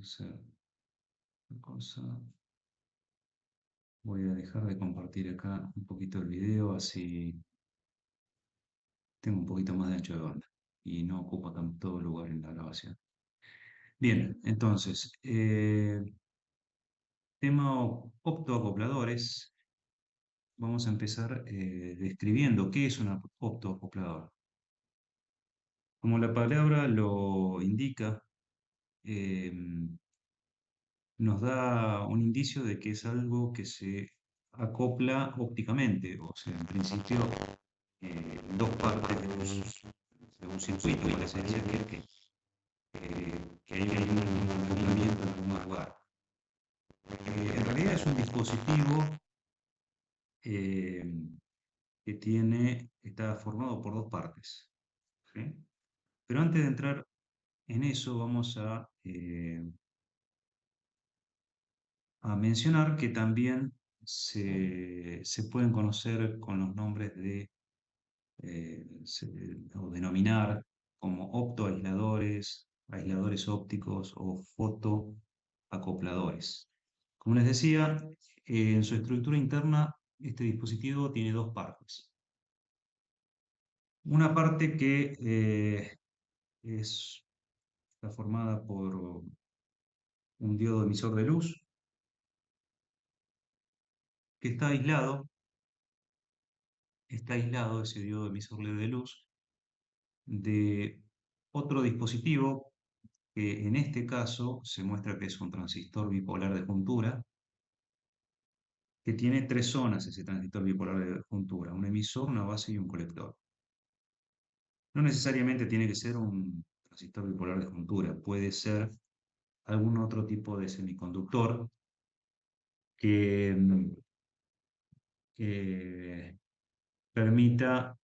hacer una cosa. Voy a dejar de compartir acá un poquito el video, así tengo un poquito más de ancho de banda y no ocupo tanto lugar en la grabación. Bien, entonces, tema optoacopladores. Vamos a empezar describiendo qué es un optoacoplador. Como la palabra lo indica, eh, nos da un indicio de que es algo que se acopla ópticamente, o sea, en principio, dos partes de un circuito, parecería que hay un movimiento en algún lugar. En realidad es un dispositivo eh, que está formado por dos partes, ¿sí? Pero antes de entrar en eso, vamos a mencionar que también se pueden conocer con los nombres o denominar como optoaisladores, aisladores ópticos o fotoacopladores. Como les decía, en su estructura interna, este dispositivo tiene dos partes. Una parte que está formada por un diodo emisor de luz que está aislado ese diodo emisor de luz de otro dispositivo que en este caso se muestra que es un transistor bipolar de juntura, que tiene tres zonas ese transistor bipolar de juntura: un emisor, una base y un colector. No necesariamente tiene que ser un transistor bipolar de juntura, puede ser algún otro tipo de semiconductor que, que permita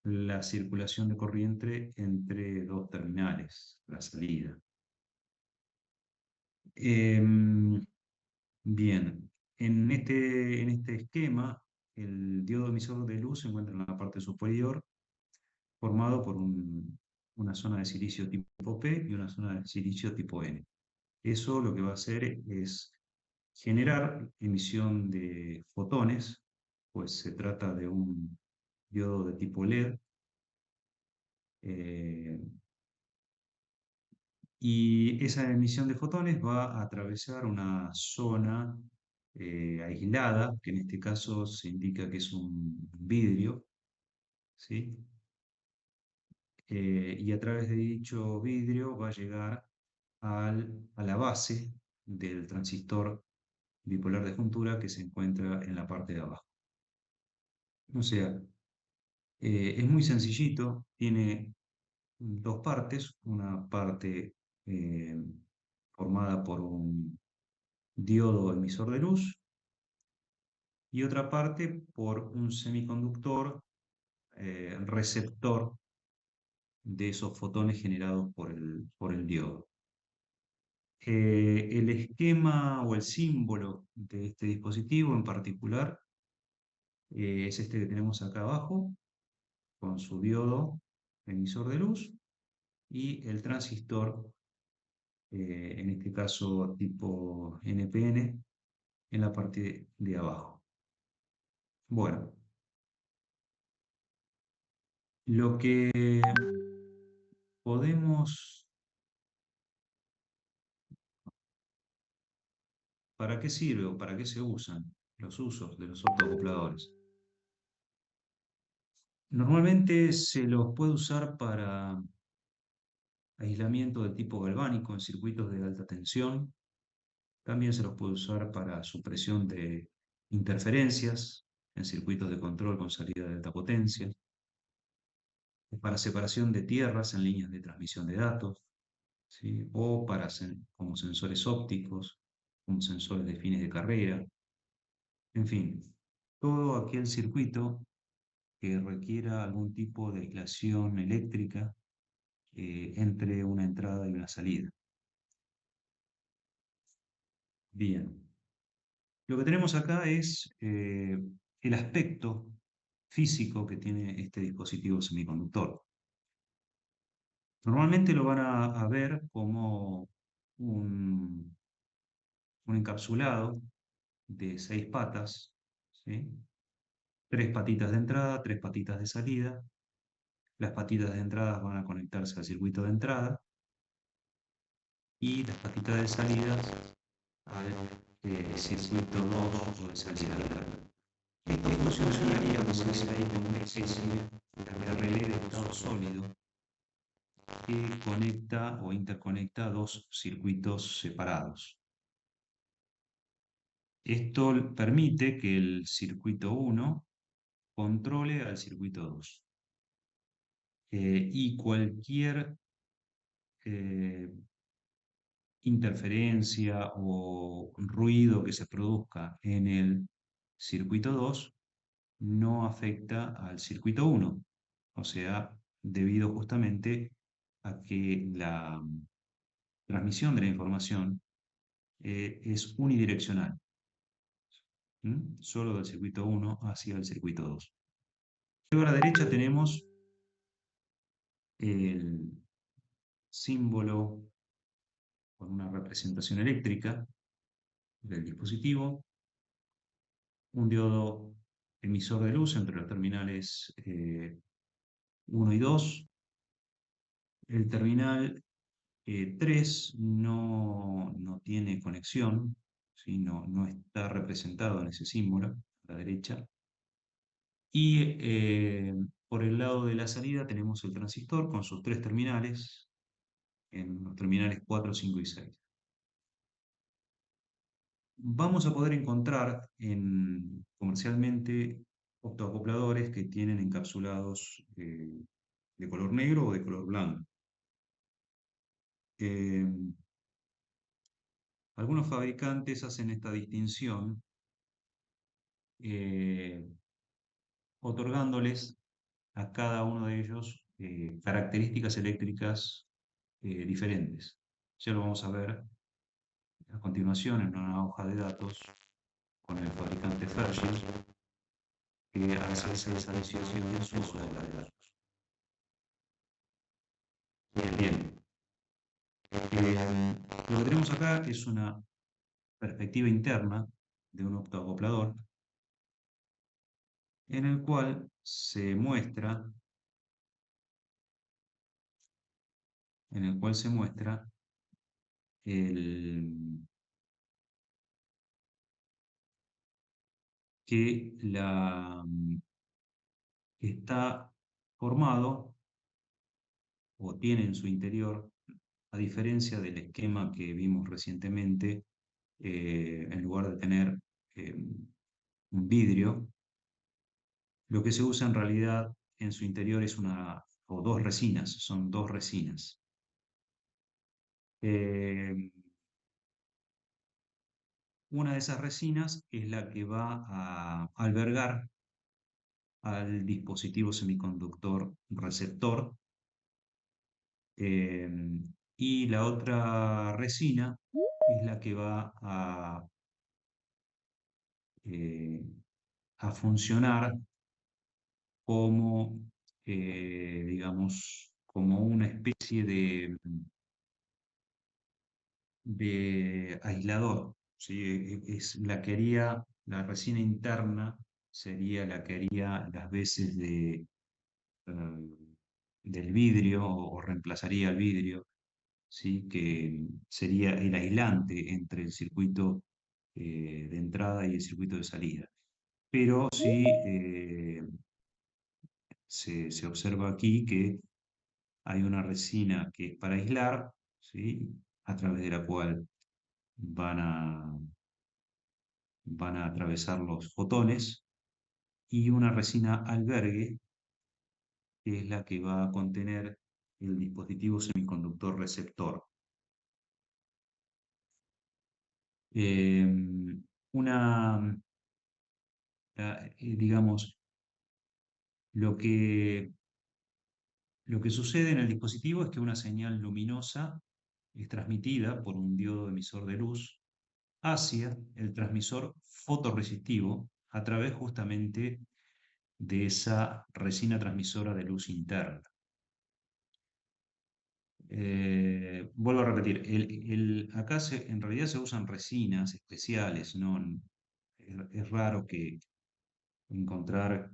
la circulación de corriente entre dos terminales, la salida. Bien, en este esquema, el diodo emisor de luz se encuentra en la parte superior, formado por una zona de silicio tipo P y una zona de silicio tipo N. Eso lo que va a hacer es generar emisión de fotones, pues se trata de un diodo de tipo LED, eh, y esa emisión de fotones va a atravesar una zona aislada, que en este caso se indica que es un vidrio, ¿sí? Y a través de dicho vidrio va a llegar a la base del transistor bipolar de juntura que se encuentra en la parte de abajo. O sea, es muy sencillito, tiene dos partes: una parte eh, formada por un diodo emisor de luz y otra parte por un semiconductor receptor de esos fotones generados por el diodo. El esquema o el símbolo de este dispositivo en particular es este que tenemos acá abajo, con su diodo emisor de luz y el transistor, en este caso tipo NPN, en la parte de abajo. Bueno, lo que podemos, ¿para qué sirve o para qué se usan los usos de los optoacopladores? Normalmente se los puede usar para aislamiento de tipo galvánico en circuitos de alta tensión. También se los puede usar para supresión de interferencias en circuitos de control con salida de alta potencia, para separación de tierras en líneas de transmisión de datos, ¿sí? O como sensores ópticos, como sensores de fines de carrera, en fin, todo aquel circuito que requiera algún tipo de aislación eléctrica entre una entrada y una salida. Bien, lo que tenemos acá es el aspecto físico que tiene este dispositivo semiconductor. Normalmente lo van a ver como un, un encapsulado de 6 patas, ¿sí? 3 patitas de entrada, 3 patitas de salida. Las patitas de entrada van a conectarse al circuito de entrada y las patitas de salida al circuito 2 o de salida. Esto funcionaría como dice ahí como una especie de relé de estado sólido que conecta o interconecta dos circuitos separados. Esto permite que el circuito 1 controle al circuito 2. Y cualquier eh, interferencia o ruido que se produzca en el circuito 2 no afecta al circuito 1, o sea, debido justamente a que la transmisión de la información es unidireccional, solo del circuito 1 hacia el circuito 2. Luego a la derecha tenemos el símbolo con una representación eléctrica del dispositivo, un diodo emisor de luz entre los terminales 1 y 2. El terminal 3 no tiene conexión, ¿sí? No está representado en ese símbolo, a la derecha. Y por el lado de la salida tenemos el transistor con sus 3 terminales, en los terminales 4, 5 y 6. Vamos a poder encontrar comercialmente optoacopladores que tienen encapsulados de color negro o de color blanco. Eh, Algunos fabricantes hacen esta distinción eh, otorgándoles a cada uno de ellos características eléctricas diferentes. Ya lo vamos a ver a continuación en una hoja de datos con el fabricante Fairchild, que hace esa distinción en su hoja de datos. Bien, lo que tenemos acá es una perspectiva interna de un optoacoplador en el cual se muestra el, que está formado o tiene en su interior, a diferencia del esquema que vimos recientemente, en lugar de tener un vidrio, lo que se usa en realidad en su interior es o dos resinas, son dos resinas. Eh, una de esas resinas es la que va a albergar al dispositivo semiconductor receptor, eh, y la otra resina es la que va eh, a funcionar como, digamos, como una especie de aislador, ¿sí? Es la resina interna sería la que haría las veces del vidrio o reemplazaría el vidrio, ¿sí? Que sería el aislante entre el circuito de entrada y el circuito de salida. Pero sí se observa aquí que hay una resina que es para aislar, ¿sí? A través de la cual van a, van a atravesar los fotones, y una resina albergue, que es la que va a contener el dispositivo semiconductor receptor. Eh, una, digamos, lo que, lo que sucede en el dispositivo es que una señal luminosa es transmitida por un diodo emisor de luz hacia el transmisor fotorresistivo a través justamente de esa resina transmisora de luz interna. vuelvo a repetir, acá en realidad se usan resinas especiales, ¿no? Es raro que encontrar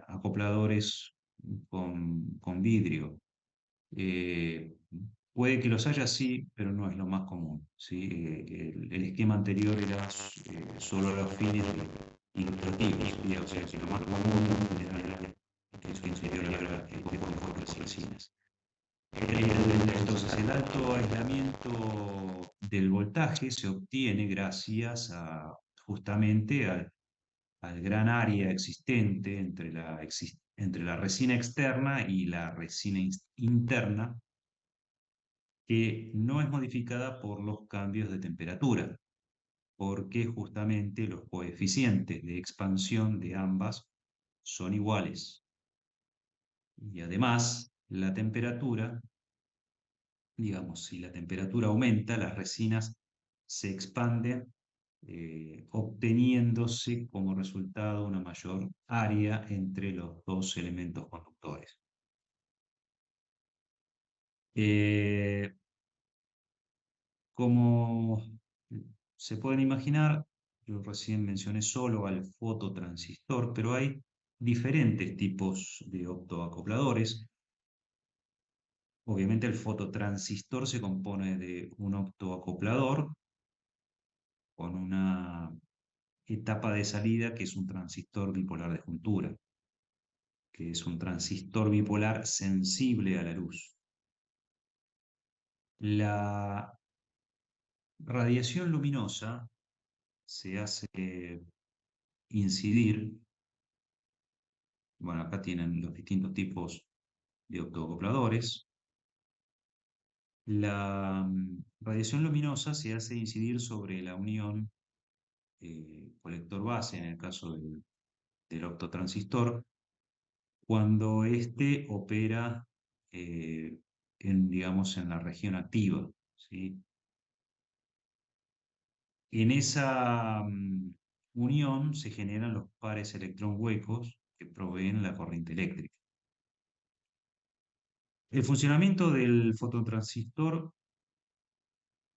acopladores con vidrio. Eh, Puede que los haya, sí, pero no es lo más común, ¿sí? El esquema anterior era solo a los fines ilustrativos, ¿sí? O sea, que lo más común era que su interior era el compuesto de resinas. Entonces, el alto aislamiento del voltaje se obtiene gracias a justamente al gran área existente entre la resina externa y la resina interna, que no es modificada por los cambios de temperatura, porque justamente los coeficientes de expansión de ambas son iguales. Y además, la temperatura, digamos, si la temperatura aumenta, las resinas se expanden, obteniéndose como resultado una mayor área entre los dos elementos conductores. Eh, Como se pueden imaginar, yo recién mencioné solo al fototransistor, pero hay diferentes tipos de optoacopladores. Obviamente el fototransistor se compone de un optoacoplador con una etapa de salida que es un transistor bipolar de juntura, que es un transistor bipolar sensible a la luz. La radiación luminosa se hace incidir. Bueno, acá tienen los distintos tipos de optoacopladores. La radiación luminosa se hace incidir sobre la unión colector-base, en el caso del optotransistor, cuando éste opera digamos, en la región activa, ¿sí? En esa unión se generan los pares electrón huecos que proveen la corriente eléctrica. El funcionamiento del fototransistor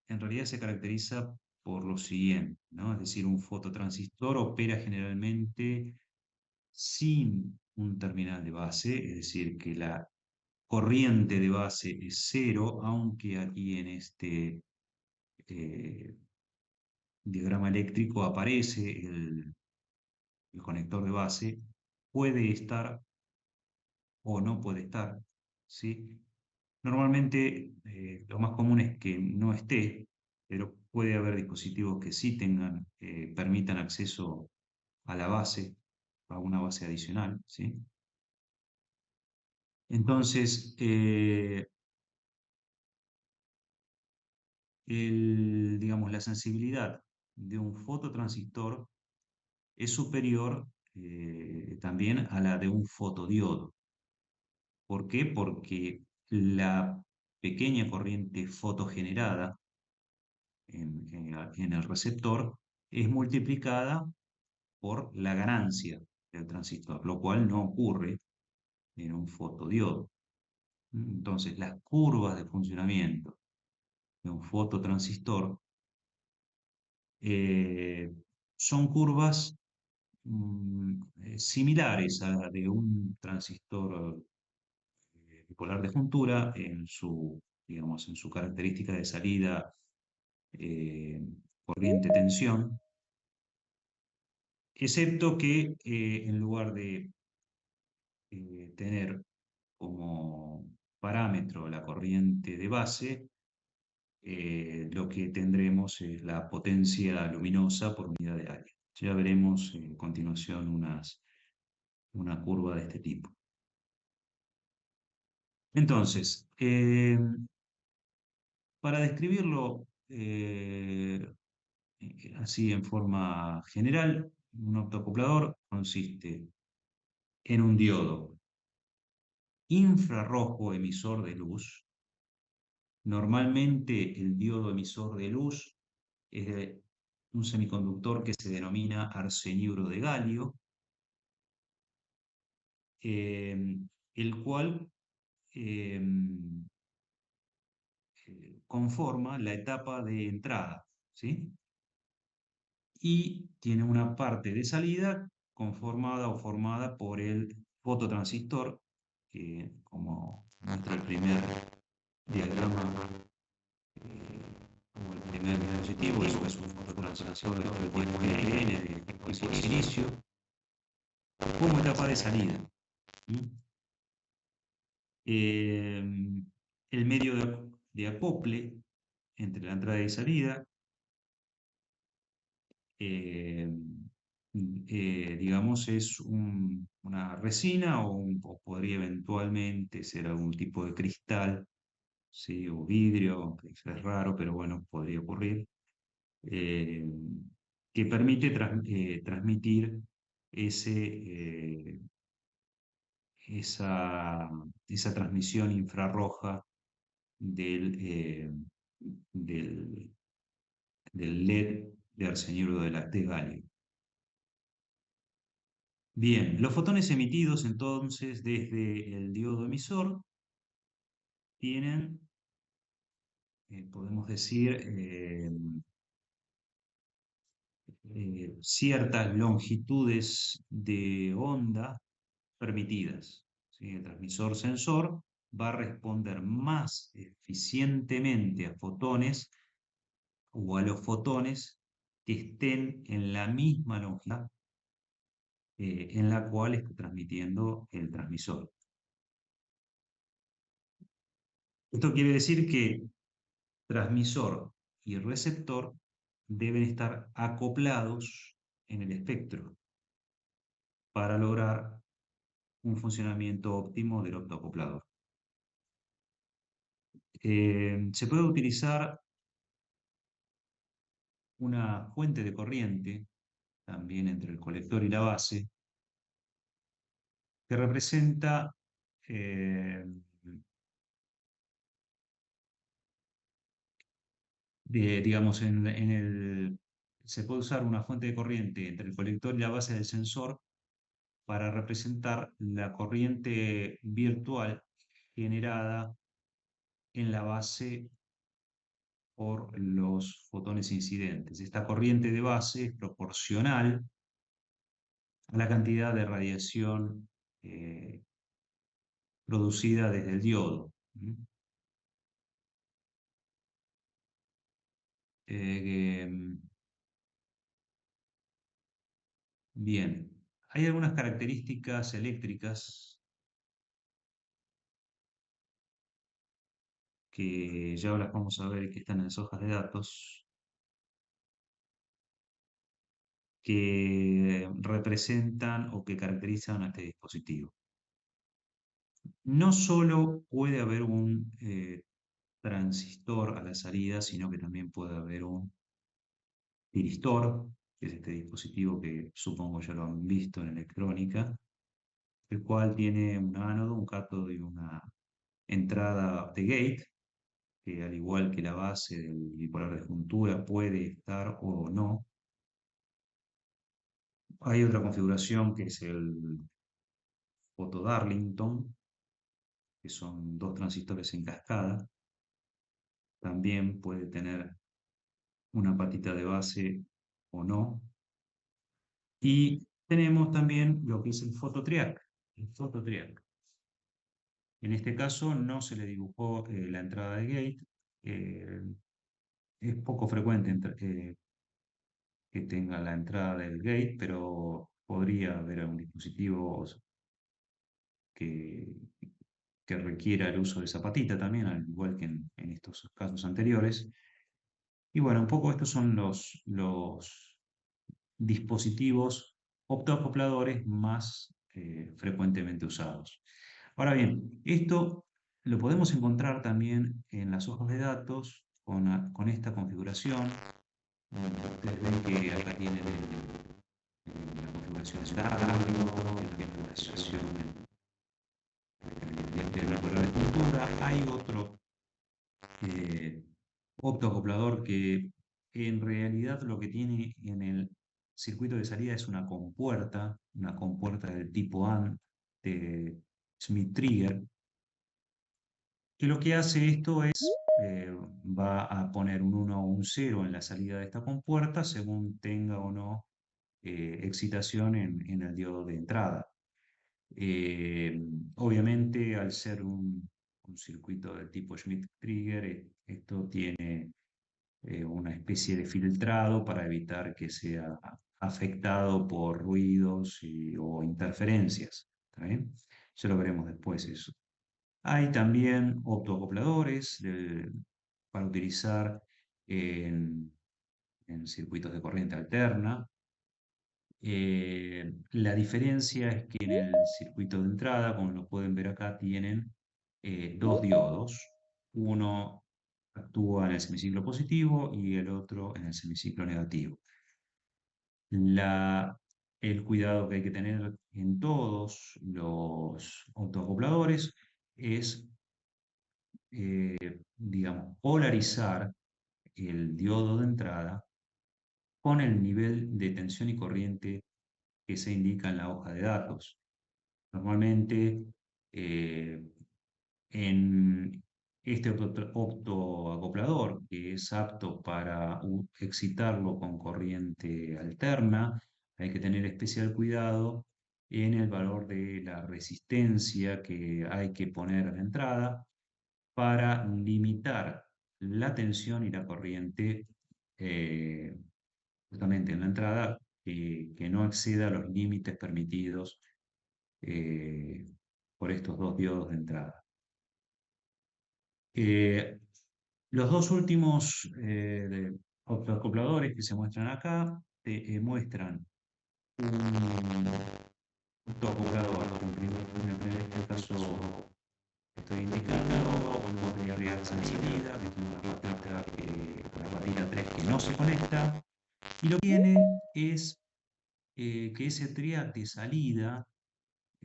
en realidad se caracteriza por lo siguiente, ¿no? Es decir, un fototransistor opera generalmente sin un terminal de base, es decir, que la corriente de base es cero, aunque aquí en este eh, diagrama eléctrico aparece el conector de base, puede estar o no puede estar, ¿sí? Normalmente lo más común es que no esté, pero puede haber dispositivos que sí permitan acceso a la base, a una base adicional, ¿sí? Entonces, digamos, la sensibilidad de un fototransistor es superior también a la de un fotodiodo. ¿Por qué? Porque la pequeña corriente fotogenerada en el receptor es multiplicada por la ganancia del transistor, lo cual no ocurre en un fotodiodo. Entonces, las curvas de funcionamiento de un fototransistor eh, son curvas similares a la de un transistor bipolar de juntura digamos, en su característica de salida, eh, corriente-tensión, excepto que en lugar de tener como parámetro la corriente de base, lo que tendremos es la potencia luminosa por unidad de área. Ya veremos a continuación una curva de este tipo. Entonces, para describirlo así en forma general, un optoacoplador consiste en un diodo infrarrojo emisor de luz. Normalmente el diodo emisor de luz es de un semiconductor que se denomina arseniuro de galio, el cual em, conforma la etapa de entrada, ¿sí? Y tiene una parte de salida conformada o formada por el fototransistor, que como muestra el primer diagrama, como el primer dispositivo, eso es un fototransistor de tipo NPN de tipo silicio, como etapa de salida. ¿Mm? El medio de acople entre la entrada y salida, eh, digamos, es una resina o podría eventualmente ser algún tipo de cristal, ¿sí? O vidrio, que es raro, pero bueno, podría ocurrir, eh, que permite transmitir esa, esa transmisión infrarroja del, del, del LED de arseniuro de galio. Bien, los fotones emitidos entonces desde el diodo emisor tienen, podemos decir, ciertas longitudes de onda permitidas, ¿sí? El transmisor sensor va a responder más eficientemente a fotones o a los fotones que estén en la misma longitud en la cual está transmitiendo el transmisor. Esto quiere decir que transmisor y receptor deben estar acoplados en el espectro para lograr un funcionamiento óptimo del optoacoplador. Se puede utilizar una fuente de corriente también entre el colector y la base que representa eh, digamos, se puede usar una fuente de corriente entre el colector y la base del sensor para representar la corriente virtual generada en la base por los fotones incidentes. Esta corriente de base es proporcional a la cantidad de radiación eh, producida desde el diodo. ¿Mm? Eh, bien, hay algunas características eléctricas que ya las vamos a ver que están en las hojas de datos, que representan o que caracterizan a este dispositivo. No solo puede haber un transistor a la salida, sino que también puede haber un tiristor, que es este dispositivo que supongo ya lo han visto en electrónica, el cual tiene un ánodo, un cátodo y una entrada de gate, que al igual que la base del bipolar de juntura puede estar o no. Hay otra configuración que es el Photo Darlington, que son dos transistores en cascada. También puede tener una patita de base o no. Y tenemos también lo que es el Phototriac. El Phototriac. En este caso no se le dibujó la entrada de gate. eh, es poco frecuente que tenga la entrada del gate, pero podría haber un dispositivo que, que requiera el uso de esa patita también, al igual que en estos casos anteriores. Y bueno, un poco estos son los dispositivos optoacopladores más frecuentemente usados. Ahora bien, esto lo podemos encontrar también en las hojas de datos con esta configuración. Ustedes ven que acá tienen la configuración estándar, la configuración del operador de estructura. Hay otro eh, optoacoplador que en realidad lo que tiene en el circuito de salida es una compuerta del tipo AND de Schmidt-Trigger, que lo que hace esto es, va a poner un 1 o un 0 en la salida de esta compuerta según tenga o no excitación en el diodo de entrada. Eh, Obviamente, al ser un circuito de tipo Schmidt-Trigger, esto tiene una especie de filtrado para evitar que sea afectado por ruidos o interferencias. ¿Está bien? Ya lo veremos después eso. Hay también optoacopladores para utilizar en, en circuitos de corriente alterna. La diferencia es que en el circuito de entrada, como lo pueden ver acá, tienen dos diodos. Uno actúa en el semiciclo positivo y el otro en el semiciclo negativo. La, el cuidado que hay que tener en todos los autoacopladores es, digamos, polarizar el diodo de entrada con el nivel de tensión y corriente que se indica en la hoja de datos. Normalmente, eh, en este optoacoplador, que es apto para excitarlo con corriente alterna, hay que tener especial cuidado en el valor de la resistencia que hay que poner a la entrada para limitar la tensión y la corriente eh, justamente en la entrada, que no exceda los límites permitidos eh, por estos dos diodos de entrada. Eh, los dos últimos autoacopladores que se muestran acá muestran un autoacoplador, en este caso estoy indicando un botella de salida, que tiene una patita 3 que no se conecta, y lo que tiene es que ese triac de salida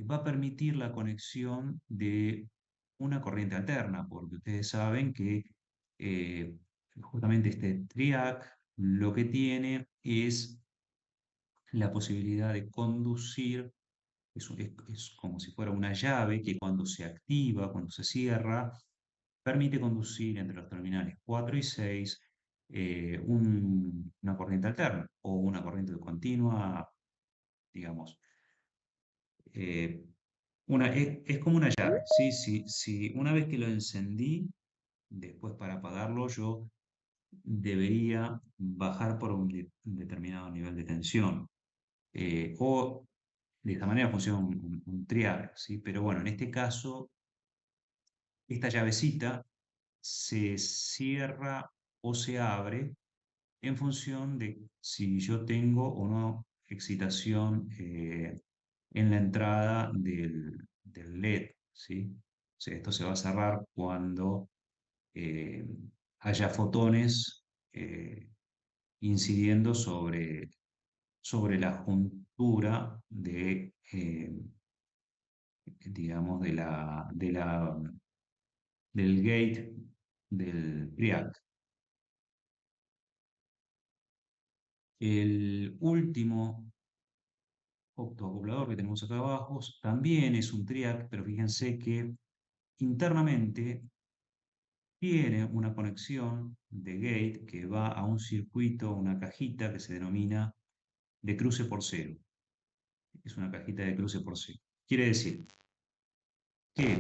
va a permitir la conexión de una corriente alterna, porque ustedes saben que eh, justamente este triac lo que tiene es la posibilidad de conducir, es como si fuera una llave que cuando se activa, cuando se cierra, permite conducir entre los terminales 4 y 6 una corriente alterna o una corriente continua, digamos. eh, es como una llave, ¿sí? Si una vez que lo encendí, después para apagarlo, yo debería bajar por un determinado nivel de tensión. O de esta manera funciona un triac, ¿sí? Pero bueno, en este caso, esta llavecita se cierra o se abre en función de si yo tengo o no excitación en la entrada del LED, ¿sí? O sea, esto se va a cerrar cuando eh, haya fotones incidiendo sobre la juntura digamos, del gate del React. El último optoacoplador que tenemos acá abajo también es un triac, pero fíjense que internamente tiene una conexión de gate que va a un circuito, una cajita que se denomina de cruce por cero. Es una cajita de cruce por cero. Quiere decir que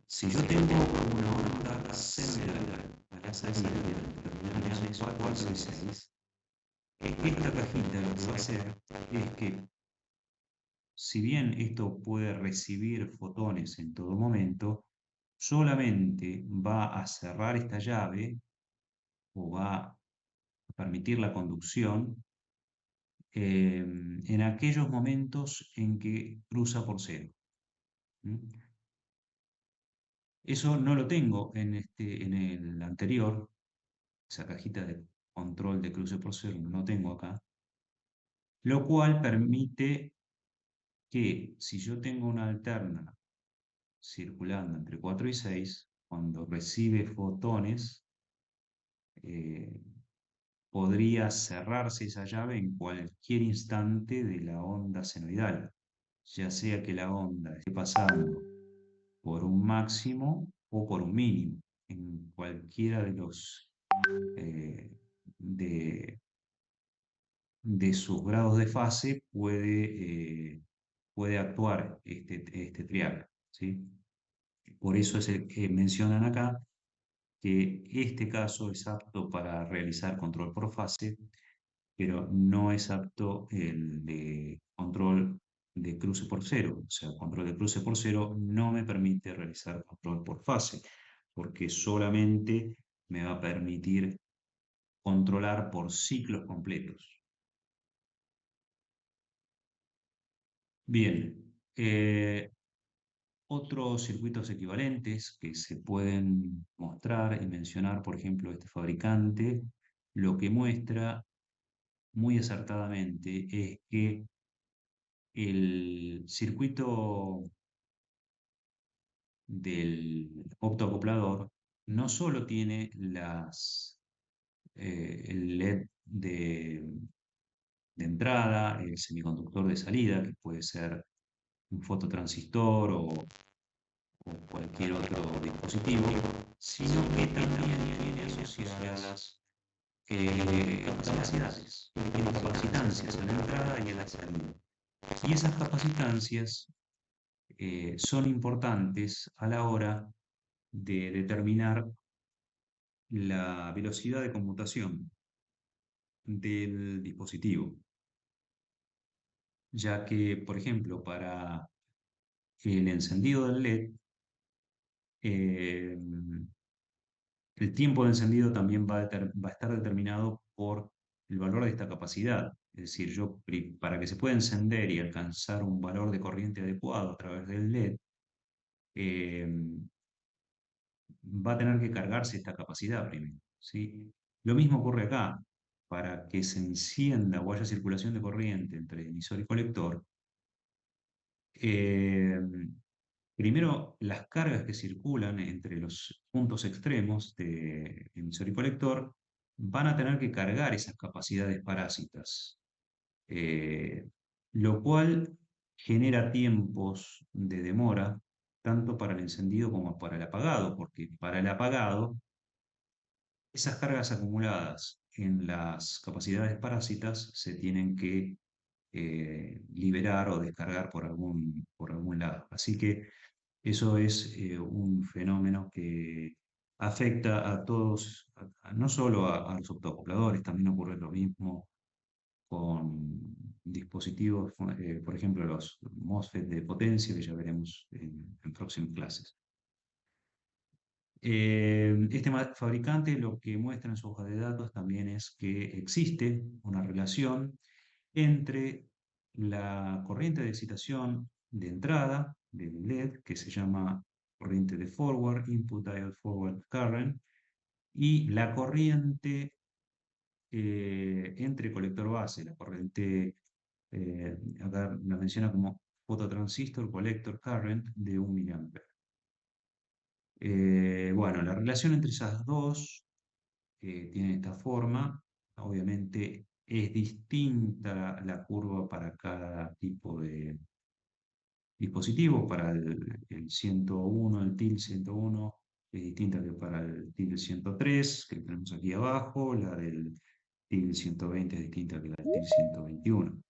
si yo tengo una onda senoidal a la salida de los terminales 4 y 6, esta cajita lo que va a hacer es que, si bien esto puede recibir fotones en todo momento, solamente va a cerrar esta llave o va a permitir la conducción en aquellos momentos en que cruza por cero. ¿Mm? Eso no lo tengo en el anterior, esa cajita de control de cruce por cero no tengo acá, lo cual permite que si yo tengo una alterna circulando entre 4 y 6, cuando recibe fotones, eh, podría cerrarse esa llave en cualquier instante de la onda senoidal, ya sea que la onda esté pasando por un máximo o por un mínimo. En cualquiera de los eh, de, de sus grados de fase puede actuar este trial, ¿sí? Por eso es el que mencionan acá que este caso es apto para realizar control por fase, pero no es apto el de control de cruce por cero. O sea, control de cruce por cero no me permite realizar control por fase, porque solamente me va a permitir controlar por ciclos completos. Bien, otros circuitos equivalentes que se pueden mostrar y mencionar, por ejemplo, este fabricante, lo que muestra muy acertadamente es que el circuito del optoacoplador no solo tiene el LED de entrada, el semiconductor de salida, que puede ser un fototransistor o cualquier otro dispositivo, sino que también tiene asociadas capacidades, tiene capacitancias en la entrada y en la salida. Y esas capacitancias son importantes a la hora de determinar la velocidad de conmutación del dispositivo, ya que, por ejemplo, para el encendido del LED, eh, el tiempo de encendido también va a estar determinado por el valor de esta capacidad. Es decir, para que se pueda encender y alcanzar un valor de corriente adecuado a través del LED, eh, va a tener que cargarse esta capacidad primero, ¿sí? Lo mismo ocurre acá. Para que se encienda o haya circulación de corriente entre emisor y colector, eh, primero las cargas que circulan entre los puntos extremos de emisor y colector van a tener que cargar esas capacidades parásitas, eh, lo cual genera tiempos de demora tanto para el encendido como para el apagado, porque para el apagado esas cargas acumuladas en las capacidades parásitas se tienen que liberar o descargar por algún lado. Así que eso es un fenómeno que afecta a todos, no solo a los optoacopladores, también ocurre lo mismo con dispositivos, por ejemplo, los MOSFET de potencia, que ya veremos en próximas clases. Este fabricante lo que muestra en su hoja de datos también es que existe una relación entre la corriente de excitación de entrada del LED, que se llama corriente de forward, input diode forward current, y la corriente entre colector base, la corriente, acá la menciona como fototransistor collector current de 1 mA. Bueno, la relación entre esas dos tiene esta forma. Obviamente es distinta la curva para cada tipo de dispositivo. Para el 101, el TIL 101, es distinta que para el TIL 103, que tenemos aquí abajo. La del TIL 120 es distinta que la del TIL 121.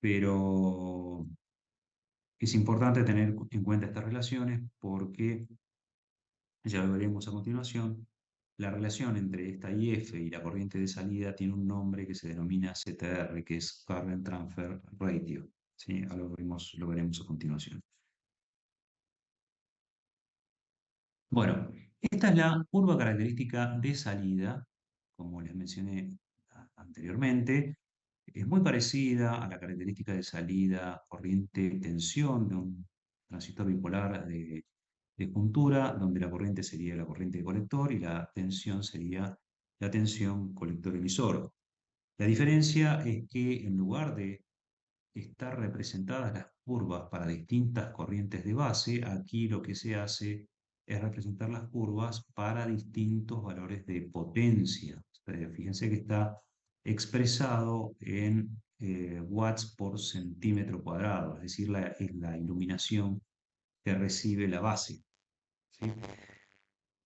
Pero es importante tener en cuenta estas relaciones porque ya lo veremos a continuación. La relación entre esta IF y la corriente de salida tiene un nombre que se denomina CTR, que es Current Transfer Ratio. ¿Sí? Ahora lo veremos a continuación. Bueno, esta es la curva característica de salida, como les mencioné anteriormente. Es muy parecida a la característica de salida corriente-tensión de un transistor bipolar de juntura, donde la corriente sería la corriente de colector y la tensión sería la tensión colector-emisor. La diferencia es que en lugar de estar representadas las curvas para distintas corrientes de base, aquí lo que se hace es representar las curvas para distintos valores de potencia. Fíjense que está expresado en watts por centímetro cuadrado, es decir, es la iluminación que recibe la base, ¿sí?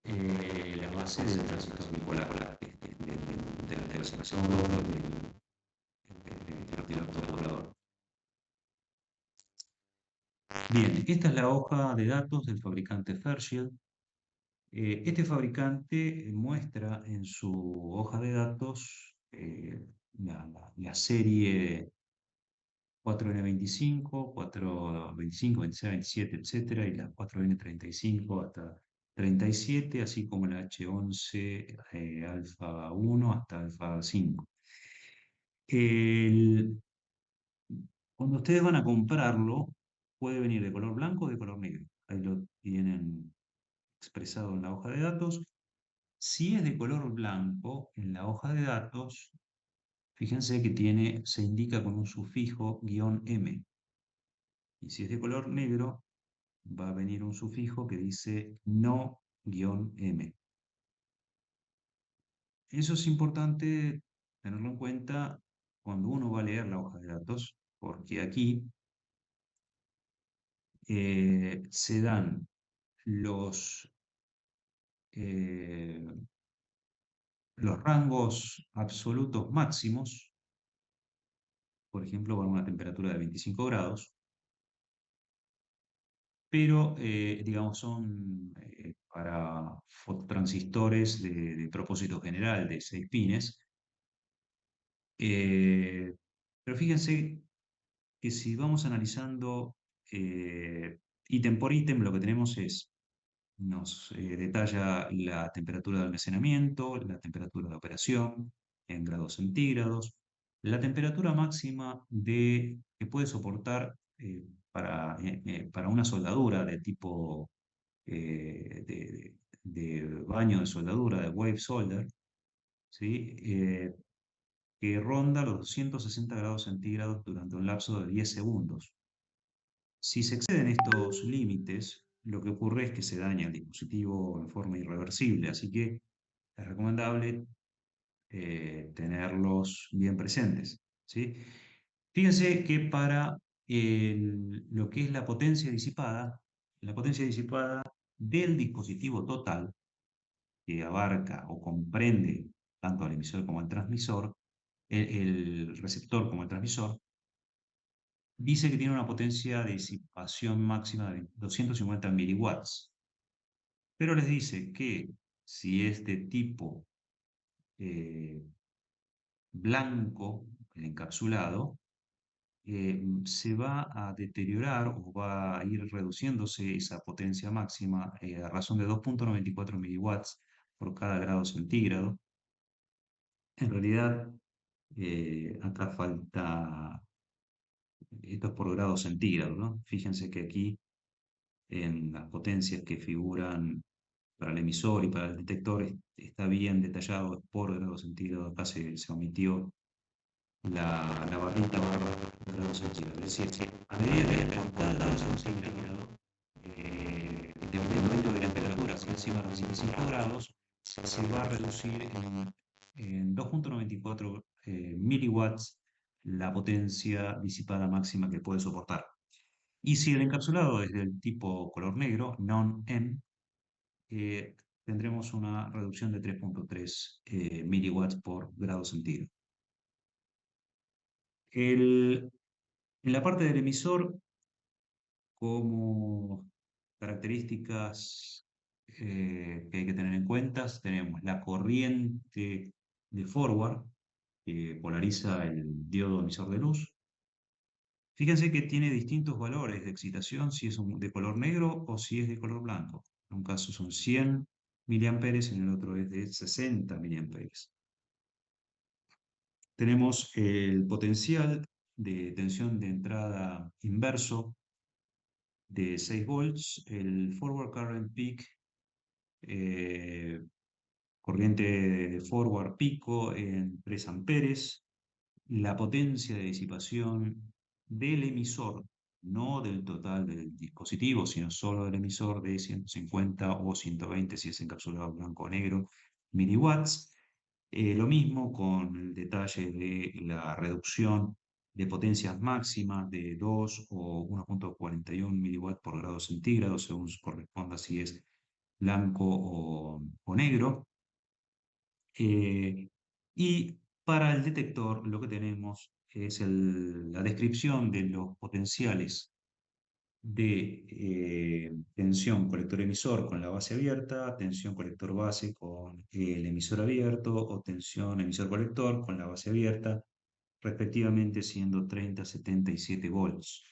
La base del transistor bipolar, de la intersecación del automodulador. Bien, esta es la hoja de datos del fabricante Fairchild. Este fabricante muestra en su hoja de datos la serie 4N25, 425, 26, 27, etcétera, y la 4N35 hasta 37, así como la H11 alfa 1 hasta alfa 5. El- Cuando ustedes van a comprarlo, puede venir de color blanco o de color negro. Ahí lo tienen expresado en la hoja de datos. Si es de color blanco, en la hoja de datos, fíjense que se indica con un sufijo "-m". Y si es de color negro, va a venir un sufijo que dice "no-m". Eso es importante tenerlo en cuenta cuando uno va a leer la hoja de datos, porque aquí se dan los, eh, los rangos absolutos máximos, por ejemplo, para una temperatura de 25 grados, pero digamos son para fototransistores de propósito general de 6 pines. Eh, pero fíjense que si vamos analizando ítem por ítem, lo que tenemos es, nos detalla la temperatura de almacenamiento, la temperatura de operación en grados centígrados, la temperatura máxima que puede soportar para una soldadura de tipo de baño de soldadura, de wave solder, ¿sí? Que ronda los 260 grados centígrados durante un lapso de 10 segundos. Si se exceden estos límites, lo que ocurre es que se daña el dispositivo en forma irreversible, así que es recomendable tenerlos bien presentes, ¿sí? Fíjense que para lo que es la potencia disipada del dispositivo total, que abarca o comprende tanto al emisor como al transmisor, el receptor como el transmisor, dice que tiene una potencia de disipación máxima de 250 miliwatts, pero les dice que si es de tipo eh, blanco, el encapsulado, se va a deteriorar o va a ir reduciéndose esa potencia máxima a razón de 2,94 miliwatts por cada grado centígrado. En realidad, acá falta, esto es por grado centígrado, ¿no? Fíjense que aquí en las potencias que figuran para el emisor y para el detector está bien detallado por grado centígrado. Acá se omitió la barrita barra grado centígrado. Es decir, a medida que por cada grado centígrado, dependiendo de la temperatura, si encima de 25 grados, se va a reducir en 2,94 miliwatts la potencia disipada máxima que puede soportar. Y si el encapsulado es del tipo color negro, non-M, eh, tendremos una reducción de 3,3 miliwatts por grado centígrado. En la parte del emisor, como características que hay que tener en cuenta, tenemos la corriente de forward, que polariza el diodo emisor de luz. Fíjense que tiene distintos valores de excitación, si es de color negro o si es de color blanco. En un caso son 100 miliamperes, en el otro es de 60 miliamperes. Tenemos el potencial de tensión de entrada inverso de 6 volts, el forward current peak, eh, corriente de forward pico en 3 amperes, la potencia de disipación del emisor, no del total del dispositivo, sino solo del emisor, de 150 o 120 si es encapsulado blanco o negro miliwatts. Lo mismo con el detalle de la reducción de potencias máximas de 2 o 1,41 miliwatt por grado centígrado, según corresponda si es blanco o negro. Y para el detector lo que tenemos es la descripción de los potenciales de tensión colector-emisor con la base abierta, tensión colector-base con el emisor abierto o tensión emisor-colector con la base abierta, respectivamente siendo 30, 70 y 7 volts.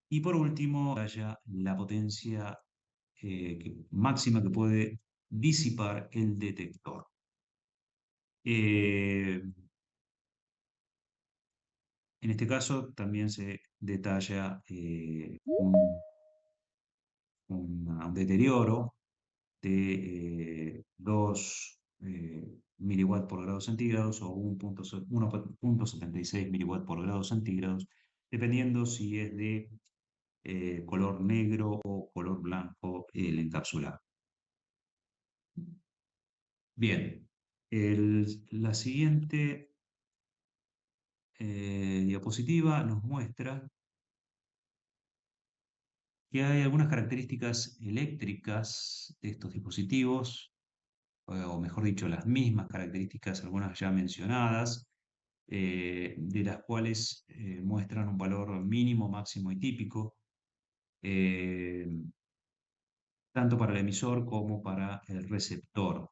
Y por último, haya la potencia máxima que puede disipar el detector. Eh, en este caso también se detalla un deterioro de 2 miliwatt por grado centígrados o 1,76 miliwatt por grado centígrados, dependiendo si es de color negro o color blanco el encapsulado. Bien, la siguiente diapositiva nos muestra que hay algunas características eléctricas de estos dispositivos, o mejor dicho, las mismas características, algunas ya mencionadas, de las cuales muestran un valor mínimo, máximo y típico, eh, tanto para el emisor como para el receptor.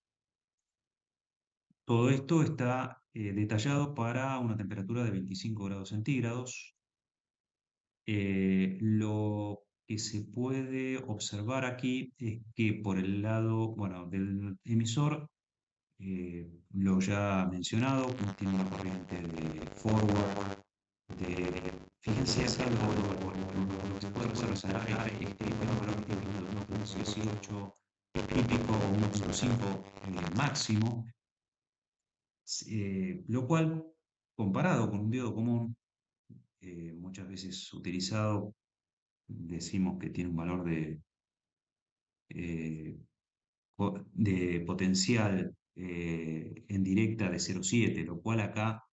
Todo esto está detallado para una temperatura de 25 grados centígrados. Lo que se puede observar aquí es que por el lado, bueno, del emisor, lo ya mencionado, tiene una corriente de forward, fíjense acá lo que se puede observar es que tiene un valor típico de 1,18 típico o 1,5 máximo, lo cual, comparado con un diodo común, muchas veces utilizado, decimos que tiene un valor eh, de potencial en directa de 0,7, lo cual acá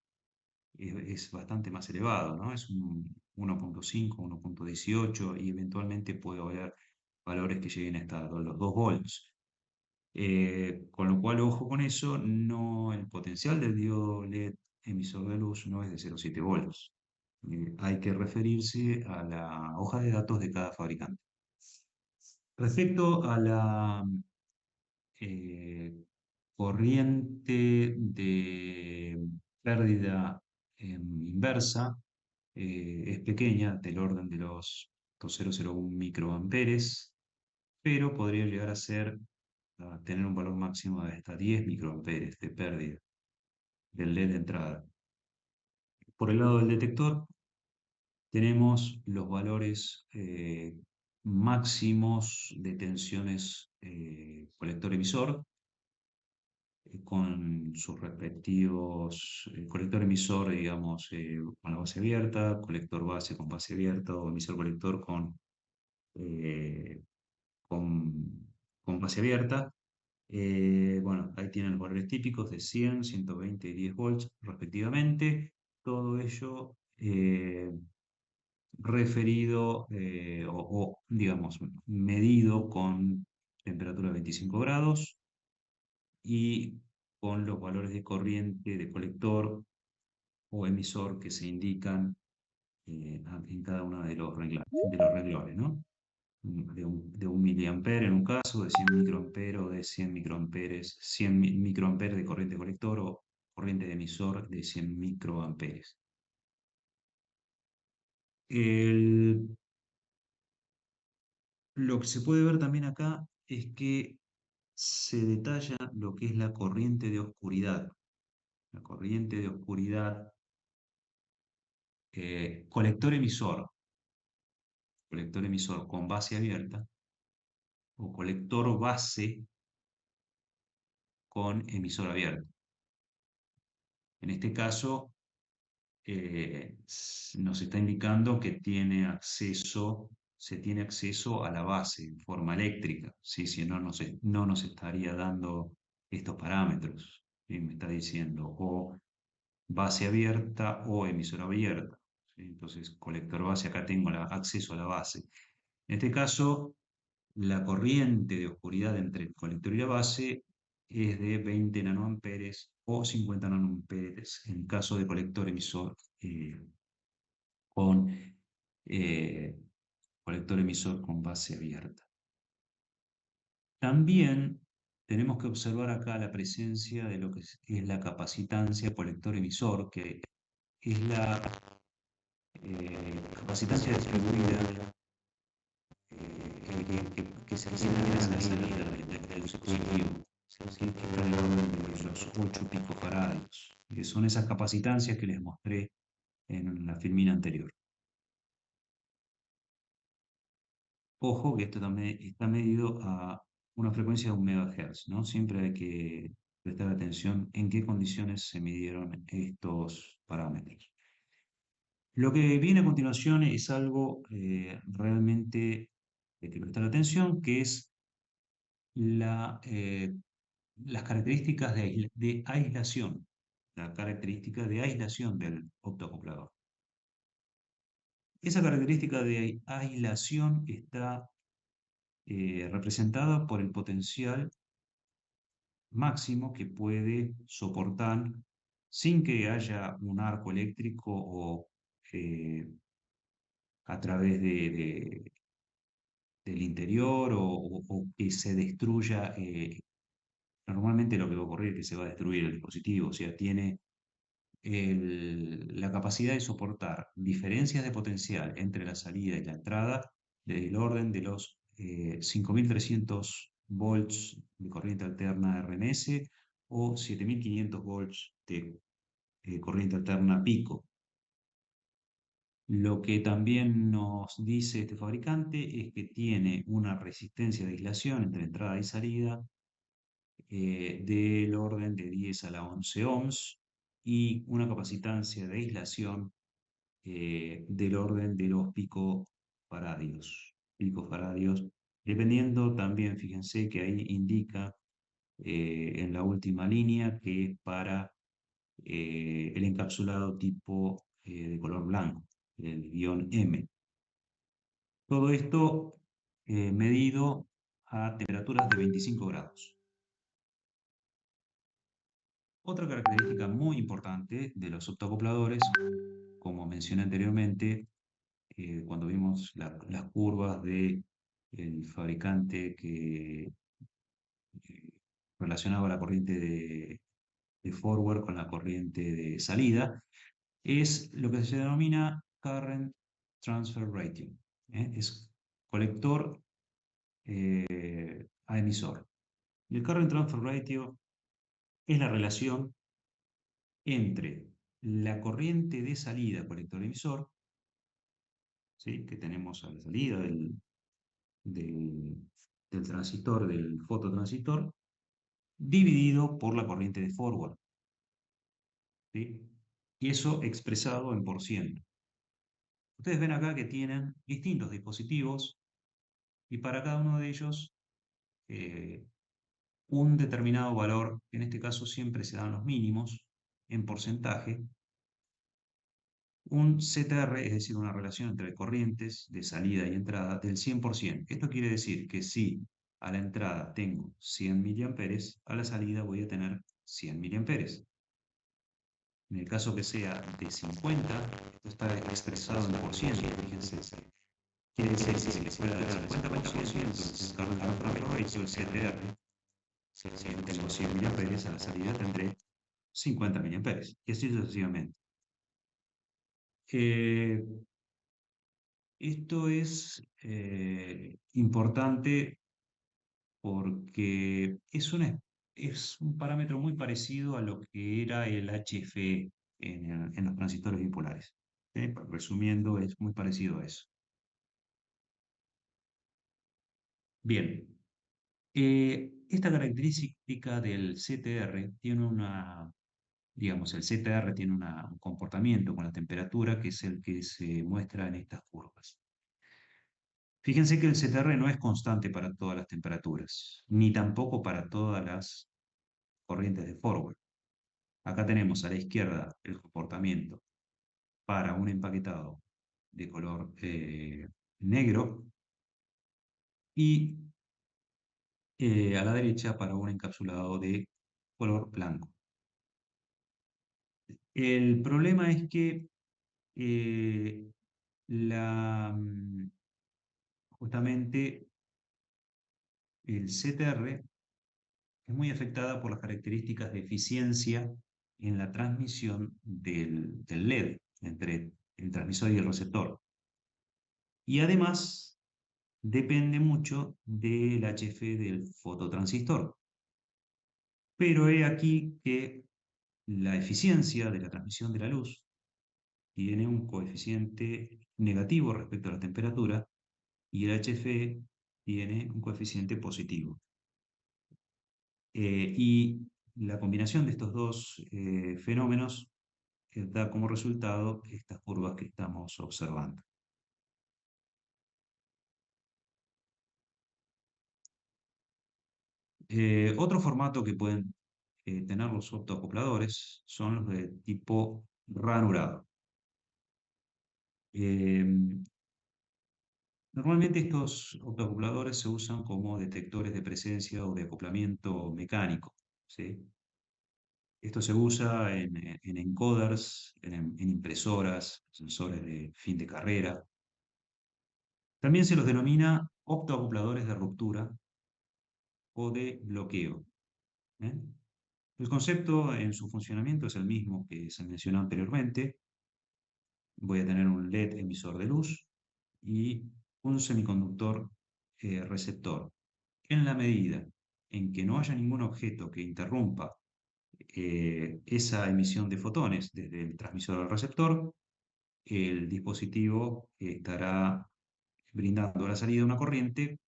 es bastante más elevado, ¿no? Es un 1,5, 1,18 y eventualmente puede haber valores que lleguen hasta los 2 volts. Con lo cual, ojo con eso, no, el potencial del diodo LED emisor de luz no es de 0,7 volts. Hay que referirse a la hoja de datos de cada fabricante. Respecto a la corriente de pérdida inversa, es pequeña, del orden de los 0,01 microamperes, pero podría llegar a tener un valor máximo de hasta 10 microamperes de pérdida del LED de entrada. Por el lado del detector, tenemos los valores máximos de tensiones colector-emisor, con sus respectivos colector emisor, digamos, con la base abierta, colector base con base abierta o emisor colector eh, con, con base abierta. Bueno, ahí tienen los valores típicos de 100, 120 y 10 volts respectivamente. Todo ello referido digamos, medido con temperatura de 25 grados y con los valores de corriente de colector o emisor que se indican en cada uno de los renglones, ¿no? De un miliampere en un caso, de 100 microamperes o de 100 microamperes, 100 microamperes de corriente colector o corriente de emisor de 100 microamperes. Lo que se puede ver también acá es que se detalla lo que es la corriente de oscuridad. La corriente de oscuridad, colector emisor con base abierta o colector base con emisor abierto. En este caso, nos está indicando que se tiene acceso a la base en forma eléctrica, ¿sí? Si no, no nos estaría dando estos parámetros, ¿sí? Me está diciendo, o base abierta o emisora abierta. ¿Sí? Entonces, colector base, acá tengo acceso a la base. En este caso, la corriente de oscuridad entre el colector y la base es de 20 nanoamperes o 50 nanoamperes en caso de colector emisor con eh, colector emisor con base abierta. También tenemos que observar acá la presencia de lo que es la capacitancia colector-emisor, que es la capacitancia distribuida que se asigna a la salida del dispositivo, ¿sí? Que está en el orden de los 8 picofarados, que son esas capacitancias que les mostré en la filmina anterior. Ojo que esto también está medido a una frecuencia de 1 MHz, ¿no? Siempre hay que prestar atención en qué condiciones se midieron estos parámetros. Lo que viene a continuación es algo realmente hay que prestar atención, que es las características de aislación, la característica de aislación del optoacoplador. Esa característica de aislación está representada por el potencial máximo que puede soportar sin que haya un arco eléctrico o eh, a través del interior o que se destruya. Normalmente lo que va a ocurrir es que se va a destruir el dispositivo, o sea, tiene la capacidad de soportar diferencias de potencial entre la salida y la entrada del orden de los 5300 volts de corriente alterna RMS o 7500 volts de corriente alterna pico. Lo que también nos dice este fabricante es que tiene una resistencia de aislación entre entrada y salida del orden de 10 a la 11 ohms y una capacitancia de aislación del orden de los picofaradios, dependiendo también, fíjense que ahí indica en la última línea que es para el encapsulado tipo de color blanco, el guión M. Todo esto medido a temperaturas de 25 grados. Otra característica muy importante de los optoacopladores, como mencioné anteriormente, cuando vimos las curvas del fabricante que relacionaba la corriente de forward con la corriente de salida, es lo que se denomina current transfer ratio. Es colector a emisor. El current transfer ratio es la relación entre la corriente de salida colector-emisor, ¿sí? Que tenemos a la salida del, del transistor, del fototransistor, dividido por la corriente de forward, ¿sí? Y eso expresado en por ciento. Ustedes ven acá que tienen distintos dispositivos y para cada uno de ellos eh, un determinado valor, en este caso siempre se dan los mínimos en porcentaje, un CTR, es decir, una relación entre corrientes de salida y entrada del 100%. Esto quiere decir que si a la entrada tengo 100 miliamperes, a la salida voy a tener 100 miliamperes. En el caso que sea de 50, esto está expresado en por ciento, fíjense. Quiere decir que si fuera del 50%, entonces el current ratio, el CTR, si tengo 100 miliamperes, a la salida tendré 50 miliamperes, y así sucesivamente. Esto es importante porque es un parámetro muy parecido a lo que era el HFE en los transistores bipolares. Resumiendo, es muy parecido a eso. Bien, esta característica del CTR tiene digamos, el CTR tiene un comportamiento con la temperatura que es el que se muestra en estas curvas. Fíjense que el CTR no es constante para todas las temperaturas, ni tampoco para todas las corrientes de forward. Acá tenemos a la izquierda el comportamiento para un empaquetado de color negro y a la derecha para un encapsulado de color blanco. El problema es que eh, la, mm, justamente el CTR es muy afectada por las características de eficiencia en la transmisión del LED entre el transmisor y el receptor. Y además depende mucho del HF del fototransistor. Pero he aquí que la eficiencia de la transmisión de la luz tiene un coeficiente negativo respecto a la temperatura y el HF tiene un coeficiente positivo. Y la combinación de estos dos fenómenos da como resultado estas curvas que estamos observando. Otro formato que pueden tener los optoacopladores son los de tipo ranurado. Eh, Normalmente estos optoacopladores se usan como detectores de presencia o de acoplamiento mecánico, ¿sí? Esto se usa en encoders, en impresoras, sensores de fin de carrera. También se los denomina optoacopladores de ruptura o de bloqueo, ¿eh? El concepto en su funcionamiento es el mismo que se mencionó anteriormente. Voy a tener un LED emisor de luz y un semiconductor receptor. En la medida en que no haya ningún objeto que interrumpa esa emisión de fotones desde el transmisor al receptor, el dispositivo estará brindando a la salida una corriente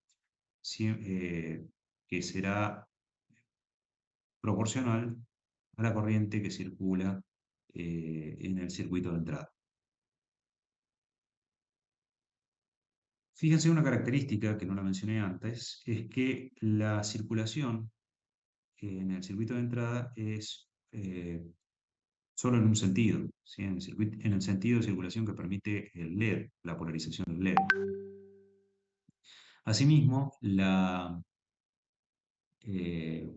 que será proporcional a la corriente que circula en el circuito de entrada. Fíjense una característica que no la mencioné antes, es que la circulación en el circuito de entrada es solo en un sentido, ¿sí? En el sentido de circulación que permite el LED, la polarización del LED. Asimismo, eh,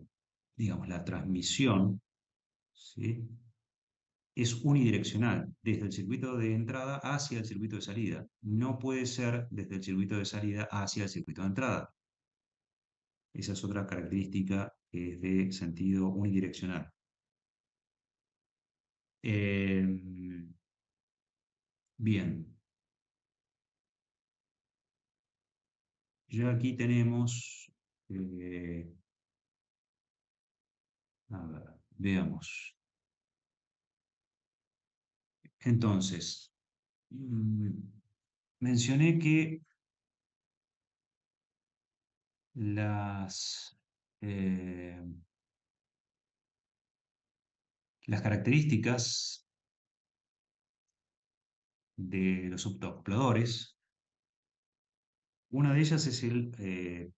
digamos, la transmisión, ¿sí? Es unidireccional, desde el circuito de entrada hacia el circuito de salida. No puede ser desde el circuito de salida hacia el circuito de entrada. Esa es otra característica que es de sentido unidireccional. Eh, Bien, ya aquí tenemos, eh, a ver, veamos. Entonces, mm, mencioné que las, eh, las características de los optoacopladores, una de ellas es el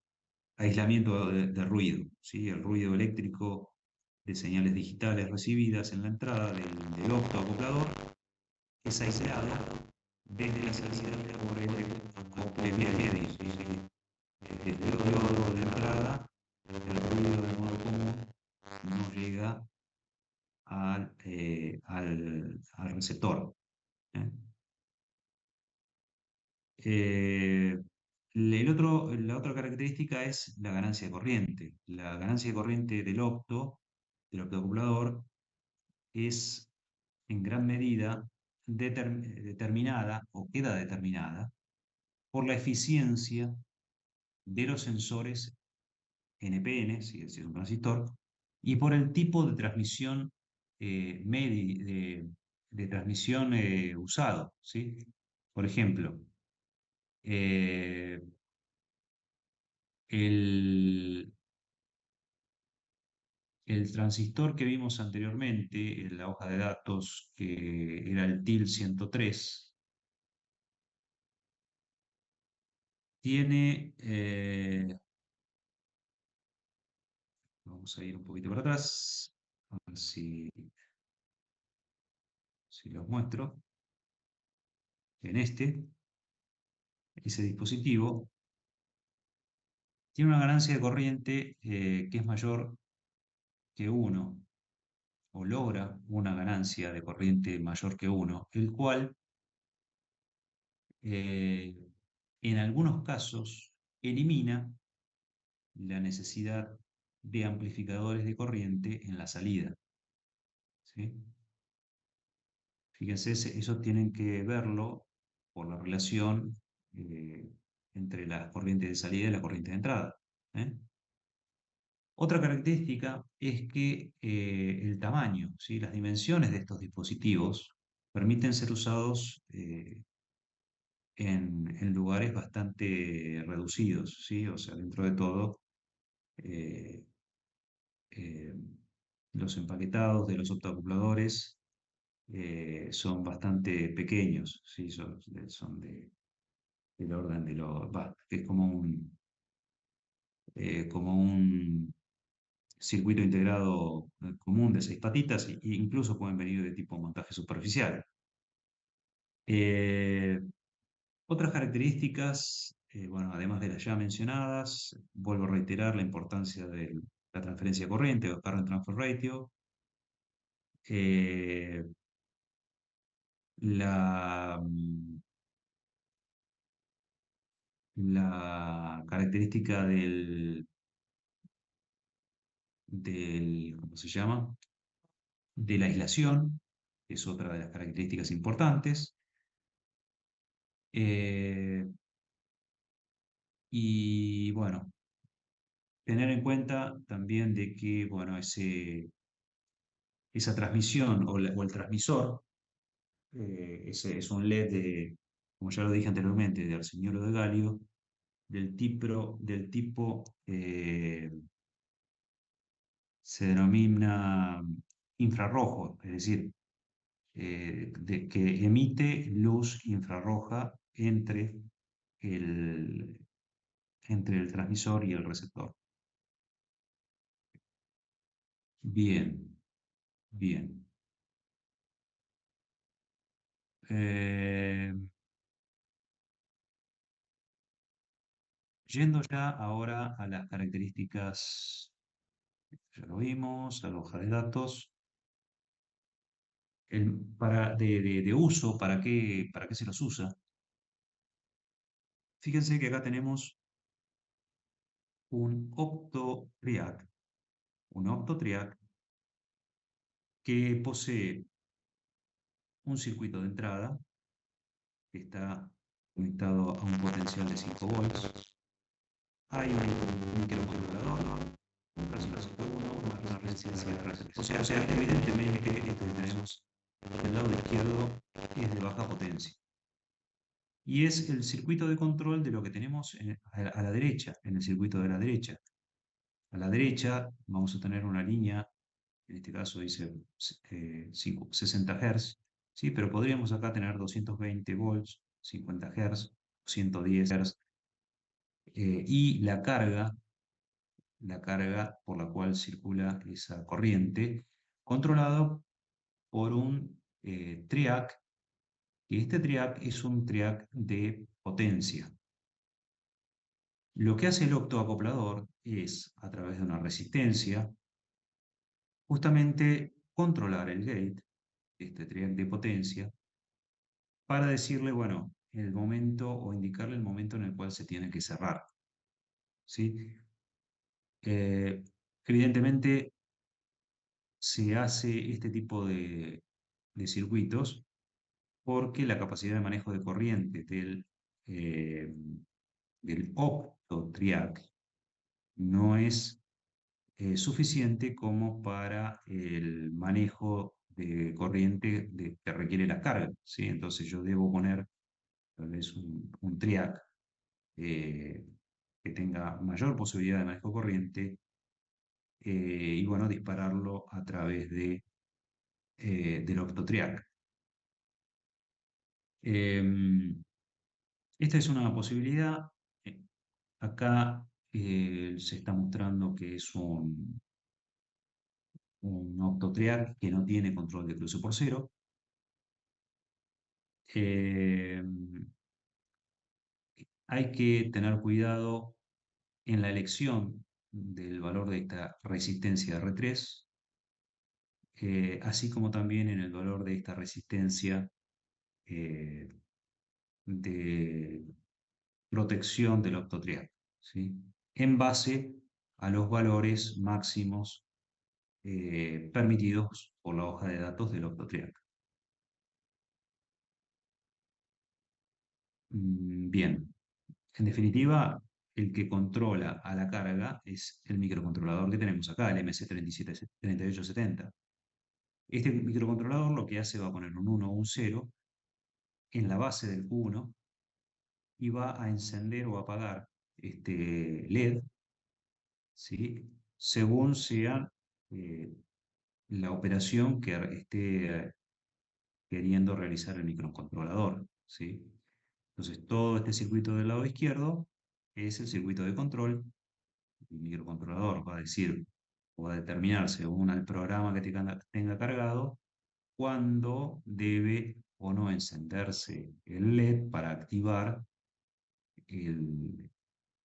aislamiento de ruido, ¿sí? El ruido eléctrico de señales digitales recibidas en la entrada del optoacoplador es aislado desde la salida por el acople medio, ¿sí? Desde el diodo de entrada, el ruido de modo común no llega al receptor, ¿eh? Eh, la otra característica es la ganancia de corriente. La ganancia de corriente del optoacoplador, es en gran medida determinada o queda determinada por la eficiencia de los sensores NPN, si es un transistor, y por el tipo de transmisión, de transmisión usado, ¿sí? Por ejemplo, eh, el, el transistor que vimos anteriormente en la hoja de datos, que era el TIL 103, tiene, vamos a ir un poquito para atrás, a ver si Si los muestro, en ese dispositivo tiene una ganancia de corriente que es mayor que 1, o logra una ganancia de corriente mayor que 1, el cual eh, en algunos casos elimina la necesidad de amplificadores de corriente en la salida. ¿Sí? Fíjense, eso tienen que verlo por la relación eh, entre la corriente de salida y la corriente de entrada. ¿Eh? Otra característica es que el tamaño, ¿sí? Las dimensiones de estos dispositivos permiten ser usados en lugares bastante reducidos, ¿sí? O sea, dentro de todo, eh, eh, los empaquetados de los optoacopladores son bastante pequeños, ¿sí? Son del orden de lo, es como un circuito integrado común de 6 patitas e incluso pueden venir de tipo montaje superficial. Eh, Otras características, bueno, además de las ya mencionadas, vuelvo a reiterar la importancia de la transferencia de corriente o current transfer ratio, eh, la, la característica ¿cómo se llama? De la aislación, que es otra de las características importantes. Eh, y bueno, tener en cuenta también de que, bueno, esa transmisión o el transmisor, ese es un LED como ya lo dije anteriormente, de arseñuelo de galio, del tipo se denomina infrarrojo, es decir, que emite luz infrarroja el, entre el transmisor y el receptor. Bien, bien. Eh, Yendo ya ahora a las características, ya lo vimos, a la hoja de datos, de uso, ¿para qué se los usa? Fíjense que acá tenemos un optotriac, un optotriac que posee un circuito de entrada que está conectado a un potencial de 5 volts. Hay un microcontrolador, un capacitor 1, más una resistencia de R3. O sea, evidentemente esto que tenemos del lado izquierdo es de baja potencia. Y es el circuito de control de lo que tenemos a la derecha, en el circuito de la derecha. A la derecha vamos a tener una línea, en este caso dice 60 Hz, ¿sí? Pero podríamos acá tener 220 volts, 50 Hz, 110 Hz, y la carga por la cual circula esa corriente, controlado por un triac, y este triac es un triac de potencia. Lo que hace el optoacoplador es, a través de una resistencia, justamente controlar el gate, este triac de potencia, para decirle, bueno, el momento o indicarle el momento en el cual se tiene que cerrar. ¿Sí? Eh, Evidentemente se hace este tipo de circuitos porque la capacidad de manejo de corriente eh, del optotriac no es suficiente como para el manejo de corriente que requiere la carga, ¿sí? Entonces yo debo poner tal vez un triac eh, que tenga mayor posibilidad de manejo de corriente y bueno, dispararlo a través del octotriac. Esta es una posibilidad. Eh, Acá se está mostrando que es un octotriac que no tiene control de cruce por cero. Eh, Hay que tener cuidado en la elección del valor de esta resistencia R3, así como también en el valor de esta resistencia eh, de protección del octotriac, ¿sí? En base a los valores máximos permitidos por la hoja de datos del octotriac. Bien, en definitiva, el que controla a la carga es el microcontrolador que tenemos acá, el MC373870. Este microcontrolador lo que hace va a poner un 1 o un 0 en la base del Q1 y va a encender o apagar este LED, ¿sí? Según sea eh, la operación que esté queriendo realizar el microcontrolador, ¿sí? Entonces, todo este circuito del lado izquierdo es el circuito de control. El microcontrolador va a decir o va a determinar según el programa que tenga cargado cuándo debe o no encenderse el LED para activar el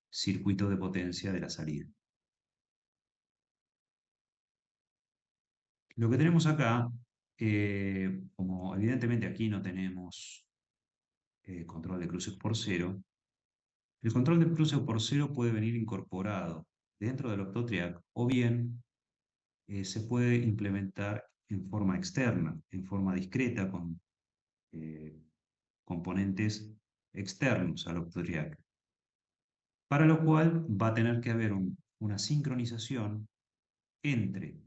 circuito de potencia de la salida. Lo que tenemos acá, como evidentemente aquí no tenemos control de cruces por cero, el control de cruces por cero puede venir incorporado dentro del octotriac o bien se puede implementar en forma externa, en forma discreta, con eh, componentes externos al octotriac, para lo cual va a tener que haber una sincronización entre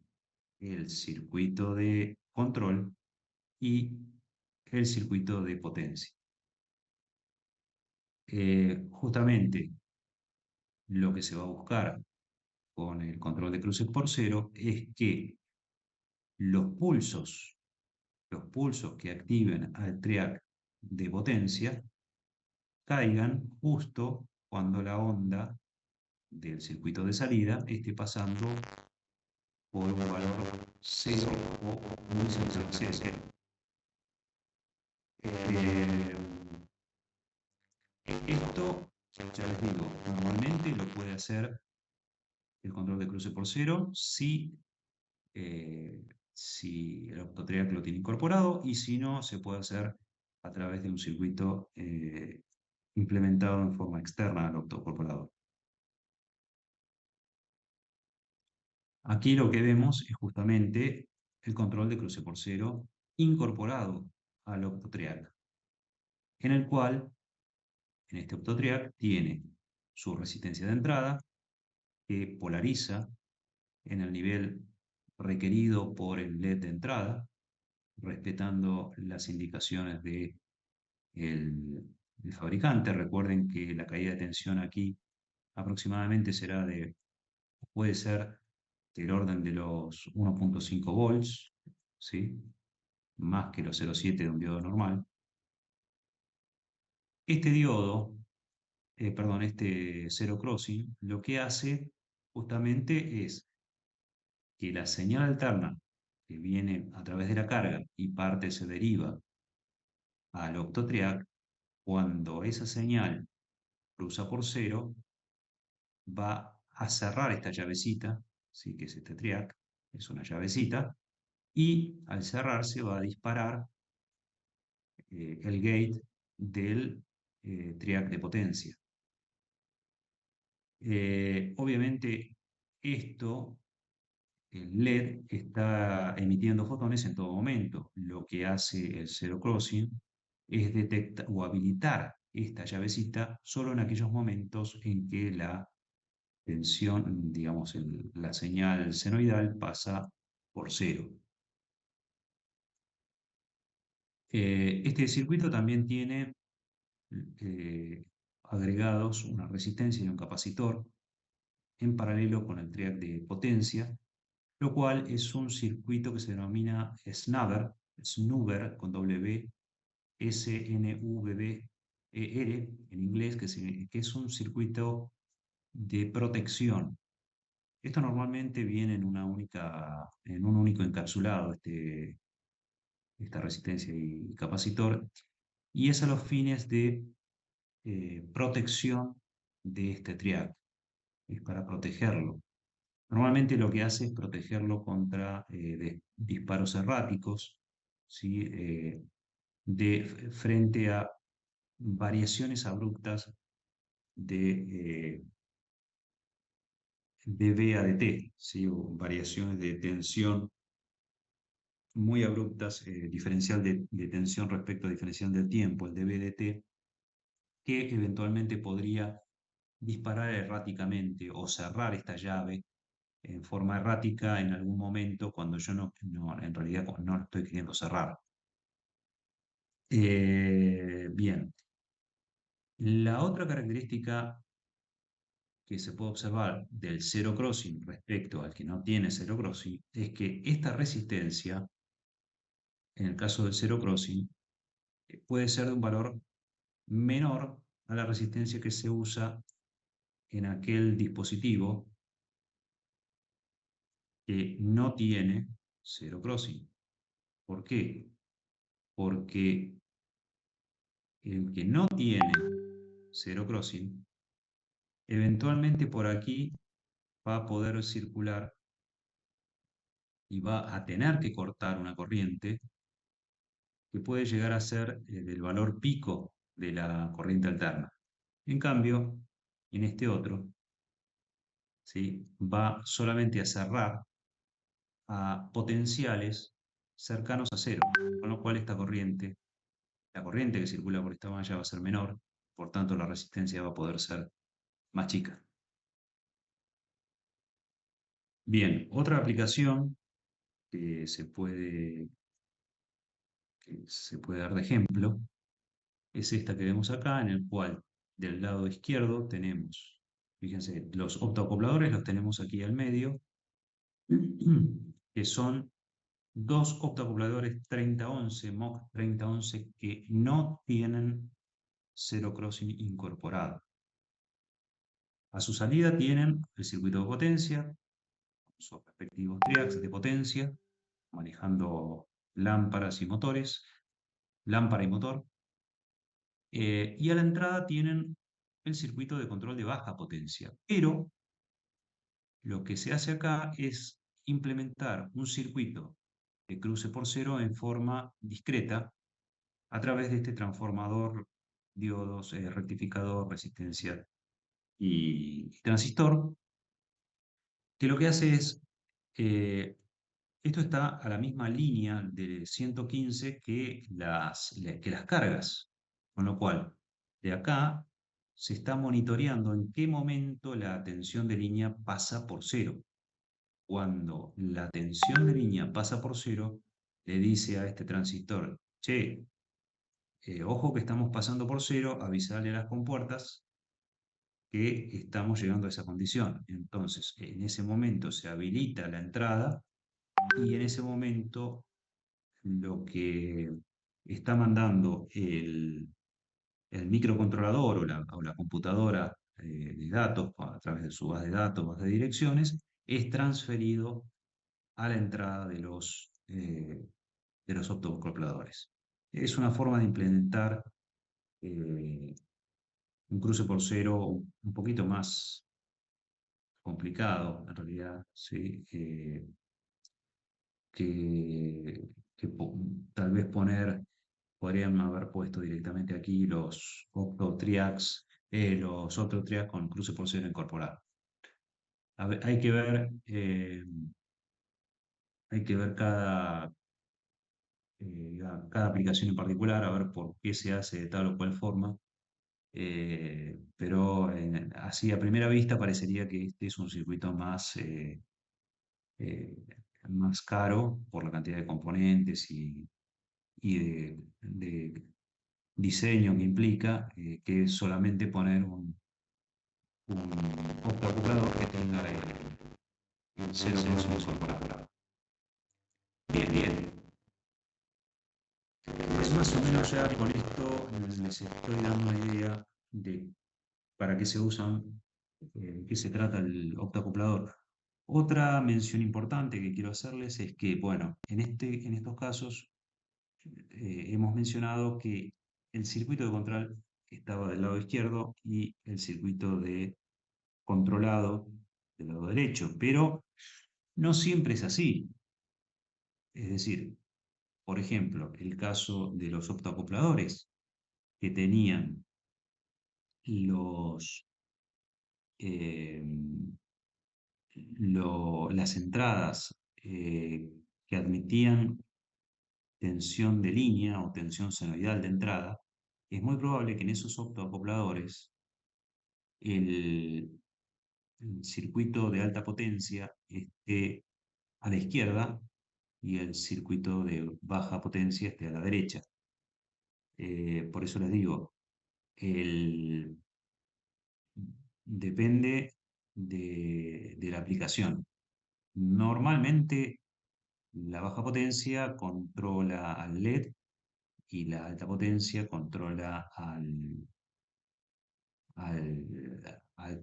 el circuito de control y el circuito de potencia. Justamente lo que se va a buscar con el control de cruces por cero es que los pulsos, los pulsos que activen al triac de potencia caigan justo cuando la onda del circuito de salida esté pasando por un valor cero o muy cerca de cero. Eh, Esto, ya les digo, normalmente lo puede hacer el control de cruce por cero si el octotriac lo tiene incorporado y si no, se puede hacer a través de un circuito implementado en forma externa al octocorporador. Aquí lo que vemos es justamente el control de cruce por cero incorporado al octotriac, en el cual, en este octotriac, tiene su resistencia de entrada, que polariza en el nivel requerido por el LED de entrada, respetando las indicaciones del fabricante. Recuerden que la caída de tensión aquí aproximadamente puede ser del orden de los 1.5 volts, ¿sí? Más que los 0,7 de un diodo normal. Este diodo, perdón, este zero crossing, lo que hace justamente es que la señal alterna que viene a través de la carga y parte se deriva al octotriac, cuando esa señal cruza por cero, va a cerrar esta llavecita, ¿sí? Que es este triac, es una llavecita, y al cerrarse va a disparar el gate del triac de potencia. Obviamente esto, el LED está emitiendo fotones en todo momento. Lo que hace el zero crossing es detectar o habilitar esta llavecita solo en aquellos momentos en que la tensión, digamos, la señal senoidal pasa por cero. Este circuito también tiene eh, agregados una resistencia y un capacitor en paralelo con el triac de potencia, lo cual es un circuito que se denomina Snubber con W, SNUBBER en inglés, que es un circuito de protección. Esto normalmente viene en un único encapsulado, esta resistencia y capacitor, y es a los fines de protección de este triac, es para protegerlo. Normalmente lo que hace es protegerlo contra disparos erráticos, ¿sí? Frente a variaciones abruptas de, de B a de T, ¿sí? O variaciones de tensión muy abruptas, diferencial de tensión respecto a diferencial del tiempo, el de B de T, que eventualmente podría disparar erráticamente o cerrar esta llave en forma errática en algún momento cuando yo en realidad no lo estoy queriendo cerrar. Bien, la otra característica que se puede observar del zero crossing respecto al que no tiene zero crossing es que esta resistencia, en el caso del zero crossing, puede ser de un valor menor a la resistencia que se usa en aquel dispositivo que no tiene zero crossing. ¿Por qué? Porque el que no tiene zero crossing, eventualmente por aquí va a poder circular y va a tener que cortar una corriente que puede llegar a ser del valor pico de la corriente alterna. En cambio, en este otro, ¿sí? Va solamente a cerrar a potenciales cercanos a cero, con lo cual esta corriente, la corriente que circula por esta malla va a ser menor, por tanto la resistencia va a poder ser más chica. Bien, otra aplicación que que se puede dar de ejemplo es esta que vemos acá, en el cual del lado izquierdo tenemos, fíjense, los optoacopladores los tenemos aquí al medio, que son dos optoacopladores 3011, MOC 3011, que no tienen zero crossing incorporado. A su salida tienen el circuito de potencia, sus respectivos triacs de potencia, manejando lámparas y motores, lámpara y motor, y a la entrada tienen el circuito de control de baja potencia. Pero lo que se hace acá es implementar un circuito de cruce por cero en forma discreta a través de este transformador, diodos, rectificador, resistencia y transistor, que lo que hace es, eh, esto está a la misma línea de 115 que que las cargas, con lo cual de acá se está monitoreando en qué momento la tensión de línea pasa por cero. Cuando la tensión de línea pasa por cero, le dice a este transistor, che, ojo que estamos pasando por cero, avisarle a las compuertas que estamos llegando a esa condición. Entonces, en ese momento se habilita la entrada y en ese momento lo que está mandando el microcontrolador o la computadora de datos a través de su base de datos, base de direcciones, es transferido a la entrada de los optoacopladores. Es una forma de implementar eh, un cruce por cero un poquito más complicado, en realidad, ¿sí? Que tal vez podrían haber puesto directamente aquí los octotriacs, los otros triacs con cruce por cero incorporado. Hay que ver cada aplicación en particular, a ver por qué se hace de tal o cual forma. Pero así a primera vista parecería que este es un circuito eh, más caro por la cantidad de componentes y de diseño que implica, que es solamente poner un optoacoplador que tenga el cero crossing incorporado. Bien, bien. Más o menos ya con esto les estoy dando una idea de para qué se usan, qué se trata el octacoplador. Otra mención importante que quiero hacerles es que, bueno, en estos casos hemos mencionado que el circuito de control estaba del lado izquierdo y el circuito de controlado del lado derecho, pero no siempre es así. Es decir, por ejemplo, el caso de los optoacopladores que tenían los, eh, las entradas que admitían tensión de línea o tensión senoidal de entrada, es muy probable que en esos optoacopladores el, el circuito de alta potencia esté a la izquierda y el circuito de baja potencia esté a la derecha. Por eso les digo, el, depende de la aplicación. Normalmente la baja potencia controla al LED y la alta potencia controla al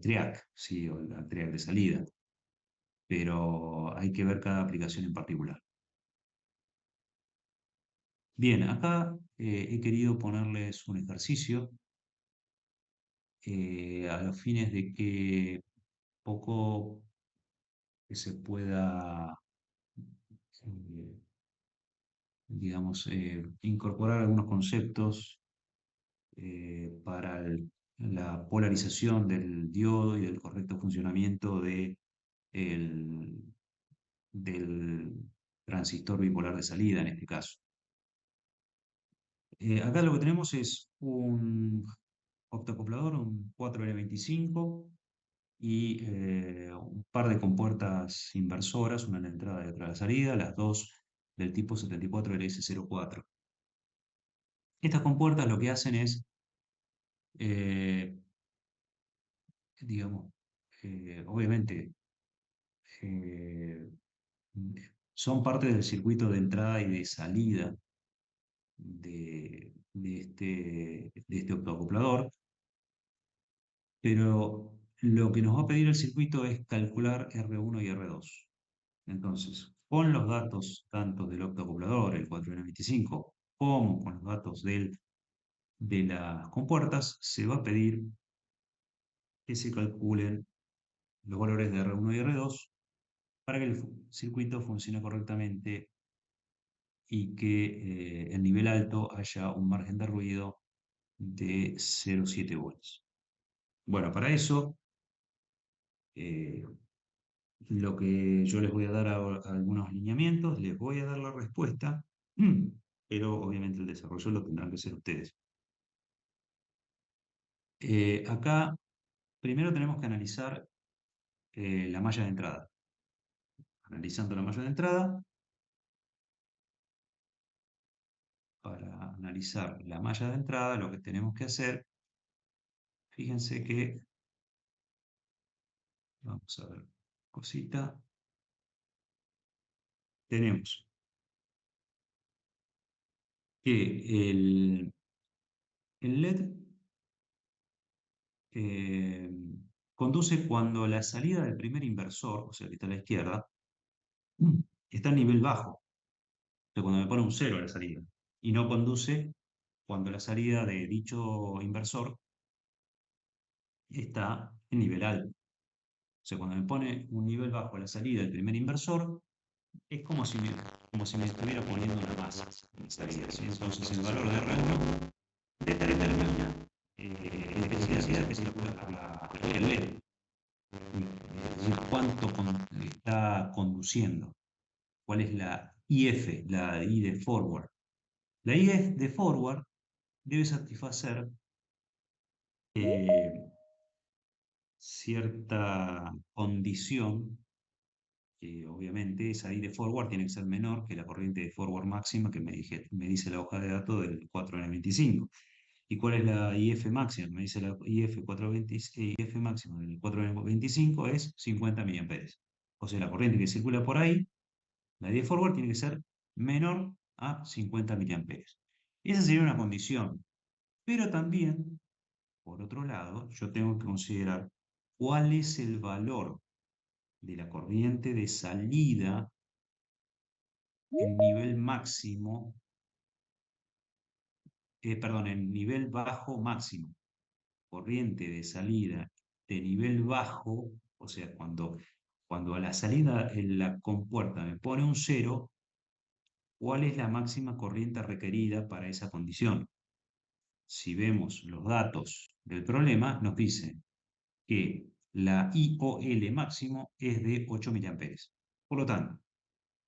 triac, ¿sí? O al triac de salida. Pero hay que ver cada aplicación en particular. Bien, acá he querido ponerles un ejercicio a los fines de que poco que se pueda, eh, digamos, incorporar algunos conceptos para la polarización del diodo y del correcto funcionamiento el- del transistor bipolar de salida en este caso. Acá lo que tenemos es un octacoplador, un 4L25 y un par de compuertas inversoras, una en la entrada y otra en la salida, las dos del tipo 74LS04. Estas compuertas lo que hacen es, eh, digamos, obviamente, eh, son parte del circuito de entrada y de salida de este optoacoplador, pero lo que nos va a pedir el circuito es calcular R1 y R2. Entonces, con los datos tanto del optoacoplador, el 4N25, como con los datos de las compuertas, se va a pedir que se calculen los valores de R1 y R2 para que el circuito funcione correctamente y que en nivel alto haya un margen de ruido de 0,7 volts. Bueno, para eso eh, lo que yo les voy a dar algunos lineamientos, les voy a dar la respuesta, pero obviamente el desarrollo lo tendrán que hacer ustedes. Acá primero tenemos que analizar la malla de entrada. Analizando la malla de entrada, para analizar la malla de entrada, lo que tenemos que hacer, fíjense que, vamos a ver, cosita, tenemos que el LED eh, conduce cuando la salida del primer inversor, o sea, que está a la izquierda, está a nivel bajo, o sea, cuando me pone un cero a la salida, y no conduce cuando la salida de dicho inversor está en nivel alto. O sea, cuando me pone un nivel bajo a la salida del primer inversor, es como si me estuviera poniendo una masa en la salida, ¿sí? Entonces el valor de R1 determina la intensidad que se le puede dar el LED, es decir, cuánto está conduciendo, cuál es la IF, la I de forward. La IF de forward debe satisfacer eh, cierta condición, que obviamente esa I de forward tiene que ser menor que la corriente de forward máxima que me dice la hoja de datos del 4N25. ¿Y cuál es la IF máxima? Me dice la IF, 420, IF máxima del 4N25 es 50 mA. O sea, la corriente que circula por ahí, la I de forward tiene que ser menor a 50 mA. Esa sería una condición. Pero también, por otro lado, yo tengo que considerar cuál es el valor de la corriente de salida en nivel máximo perdón, en nivel bajo máximo. Corriente de salida de nivel bajo, o sea, cuando a la salida en la compuerta me pone un cero, ¿cuál es la máxima corriente requerida para esa condición? Si vemos los datos del problema, nos dice que la IOL máximo es de 8 miliamperes. Por lo tanto,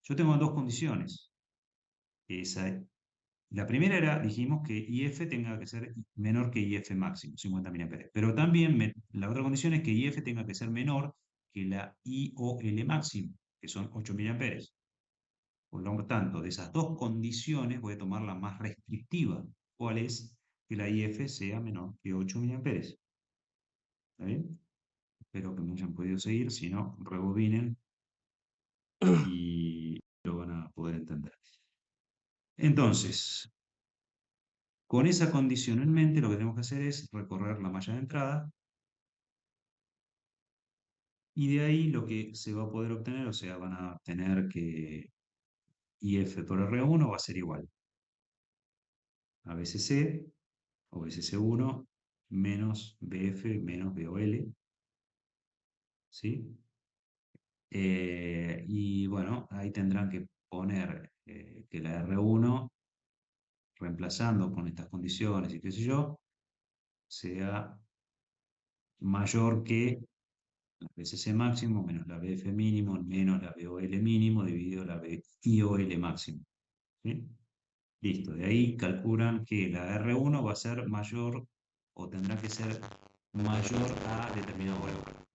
yo tengo dos condiciones. Esa, la primera era, dijimos que IF tenga que ser menor que IF máximo, 50 miliamperes. Pero también la otra condición es que IF tenga que ser menor que la IOL máximo, que son 8 miliamperes. Por lo tanto, de esas dos condiciones voy a tomar la más restrictiva. ¿Cuál es? Que la IF sea menor que 8 miliamperes. ¿Está bien? Espero que me hayan podido seguir, si no, rebobinen y lo van a poder entender. Entonces, con esa condición en mente, lo que tenemos que hacer es recorrer la malla de entrada y de ahí lo que se va a poder obtener, o sea, van a tener que IF por R1 va a ser igual a BCC o BCC1 menos BF menos BOL, ¿sí? Y bueno, ahí tendrán que poner que la R1, reemplazando con estas condiciones y qué sé yo, sea mayor que la BCC máximo menos la BF mínimo menos la BOL mínimo dividido la BIOL máximo. ¿Sí? Listo, de ahí calculan que la R1 va a ser mayor o tendrá que ser mayor a determinado valor.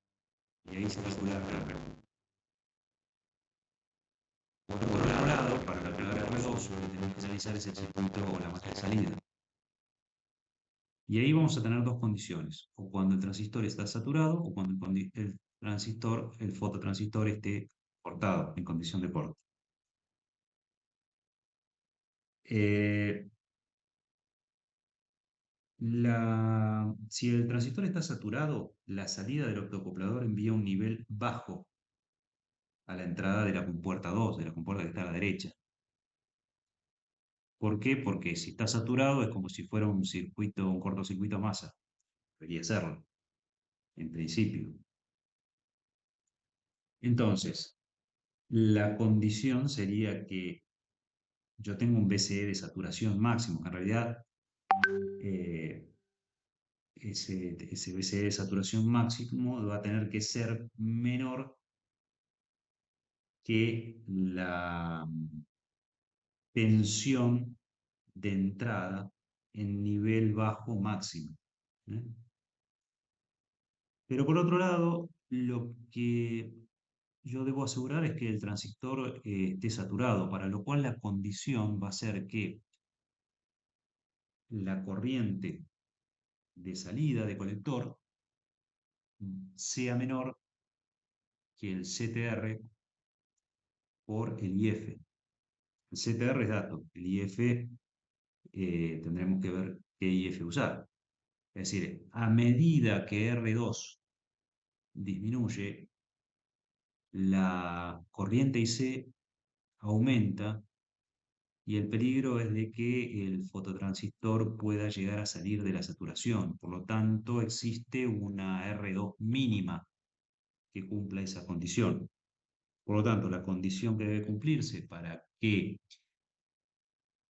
Y ahí se calcula la R1. Por otro lado, para calcular R2, lo que tenemos que realizar es el circuito o la malla de salida. Y ahí vamos a tener dos condiciones, o cuando el transistor está saturado o cuando el transistor, el fototransistor esté cortado, en condición de corte. Eh, si el transistor está saturado, la salida del optocoplador envía un nivel bajo a la entrada de la compuerta 2, de la compuerta que está a la derecha. ¿Por qué? Porque si está saturado es como si fuera un circuito, un cortocircuito a masa. Debería serlo, en principio. Entonces, la condición sería que yo tengo un BCE de saturación máximo, que en realidad eh, ese BCE de saturación máximo va a tener que ser menor que la tensión de entrada en nivel bajo máximo. ¿Eh? Pero por otro lado, lo que yo debo asegurar es que el transistor esté saturado, para lo cual la condición va a ser que la corriente de salida de colector sea menor que el CTR por el IF. El CTR es dato, el IF tendremos que ver qué IF usar. Es decir, a medida que R2 disminuye, la corriente IC aumenta y el peligro es de que el fototransistor pueda llegar a salir de la saturación. Por lo tanto, existe una R2 mínima que cumpla esa condición. Por lo tanto, la condición que debe cumplirse para que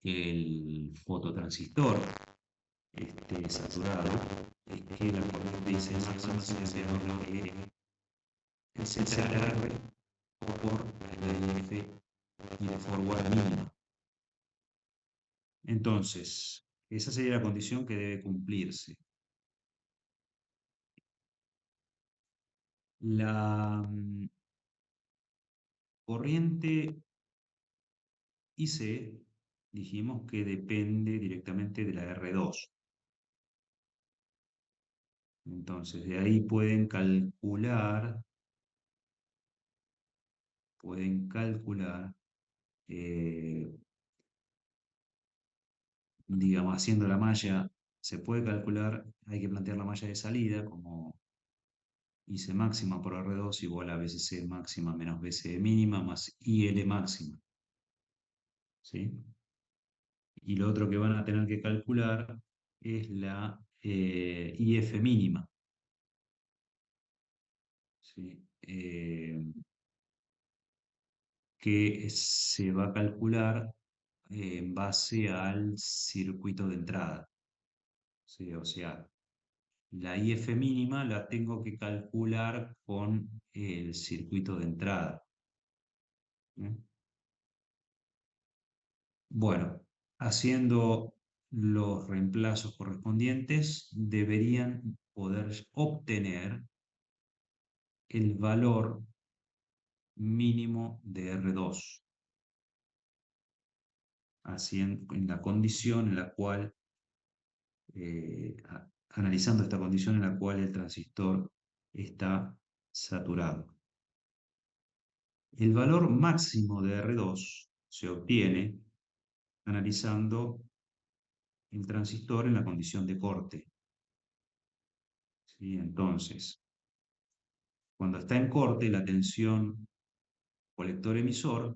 el fototransistor esté saturado es que la corriente IC máxima sea menor que el CTR por la IF y de forward mínima. Entonces, esa sería la condición que debe cumplirse. La corriente IC dijimos que depende directamente de la R2. Entonces, de ahí pueden calcular, eh, digamos, haciendo la malla, se puede calcular, hay que plantear la malla de salida como IC máxima por R2 igual a BCC máxima menos BCE mínima más IL máxima. ¿Sí? Y lo otro que van a tener que calcular es la IF mínima. ¿Sí? Que se va a calcular en base al circuito de entrada. ¿Sí? O sea, la IF mínima la tengo que calcular con el circuito de entrada. ¿Eh? Bueno, haciendo los reemplazos correspondientes, deberían poder obtener el valor mínimo de R2, así en la condición en la cual, analizando esta condición en la cual el transistor está saturado. El valor máximo de R2 se obtiene analizando el transistor en la condición de corte. ¿Sí? Entonces, cuando está en corte, la tensión colector-emisor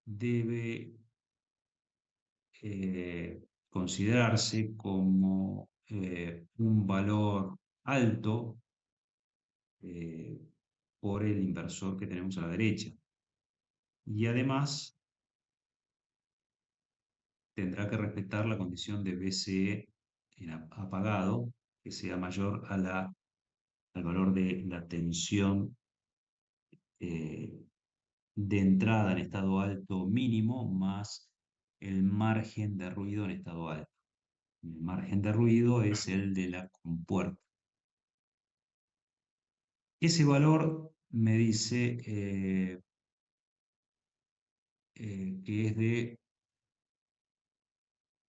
debe considerarse como un valor alto eh, por el inversor que tenemos a la derecha. Y además tendrá que respetar la condición de BCE en apagado, que sea mayor al valor de la tensión eh, de entrada en estado alto mínimo más el margen de ruido en estado alto. El margen de ruido es el de la compuerta. Ese valor me dice que es de,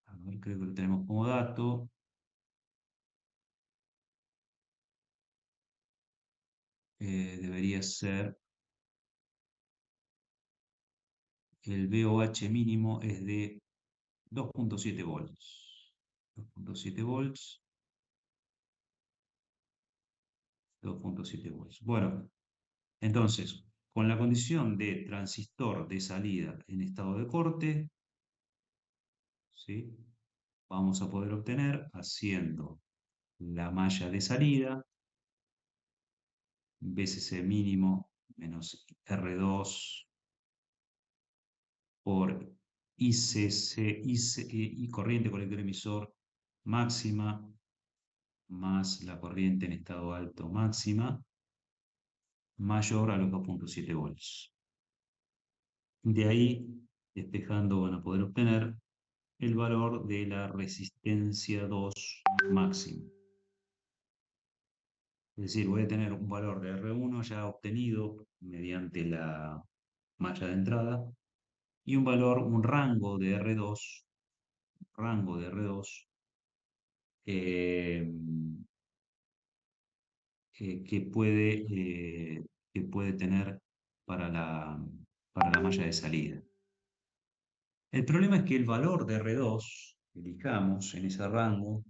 a ver, creo que lo tenemos como dato, debería ser, el VOH mínimo es de 2,7 volts. 2,7 volts, 2,7 volts. Bueno, entonces, con la condición de transistor de salida en estado de corte, ¿sí? Vamos a poder obtener haciendo la malla de salida, VCC mínimo menos R2 por y corriente colector emisor máxima más la corriente en estado alto máxima mayor a los 2,7 volts. De ahí, despejando, van a poder obtener el valor de la resistencia 2 máximo. Es decir, voy a tener un valor de R1 ya obtenido mediante la malla de entrada y un valor, un rango de R2 eh, que que puede tener para para la malla de salida. El problema es que el valor de R2 que elijamos en ese rango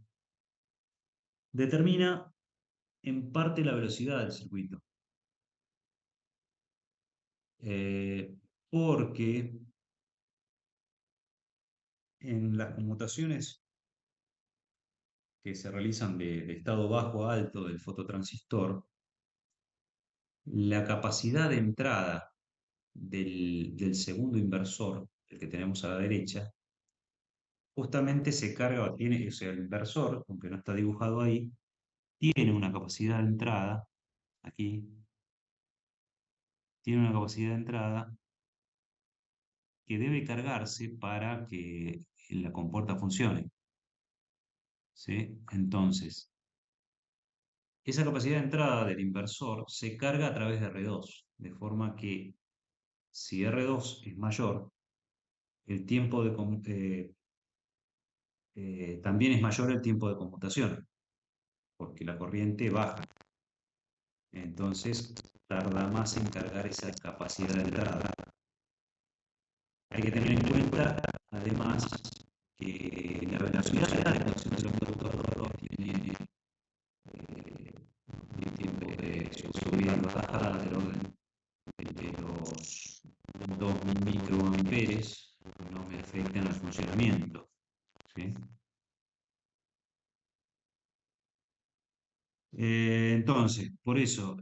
determina en parte la velocidad del circuito. Porque en las conmutaciones que se realizan de estado bajo a alto del fototransistor, la capacidad de entrada del segundo inversor, el que tenemos a la derecha, justamente se carga, tiene, o sea, el inversor, aunque no está dibujado ahí, tiene una capacidad de entrada, aquí, tiene una capacidad de entrada que debe cargarse para que la compuerta funcione. ¿Sí? Entonces, esa capacidad de entrada del inversor se carga a través de R2, de forma que si R2 es mayor, el tiempo también es mayor el tiempo de conmutación, porque la corriente baja. Entonces, tarda más en cargar esa capacidad de entrada. Hay que tener en cuenta, además, que la velocidad de actuación de los computadores tiene un tiempo de subida y bajada del orden de los 2 microamperes, no me afectan aislamiento, ¿sí? Entonces, por eso,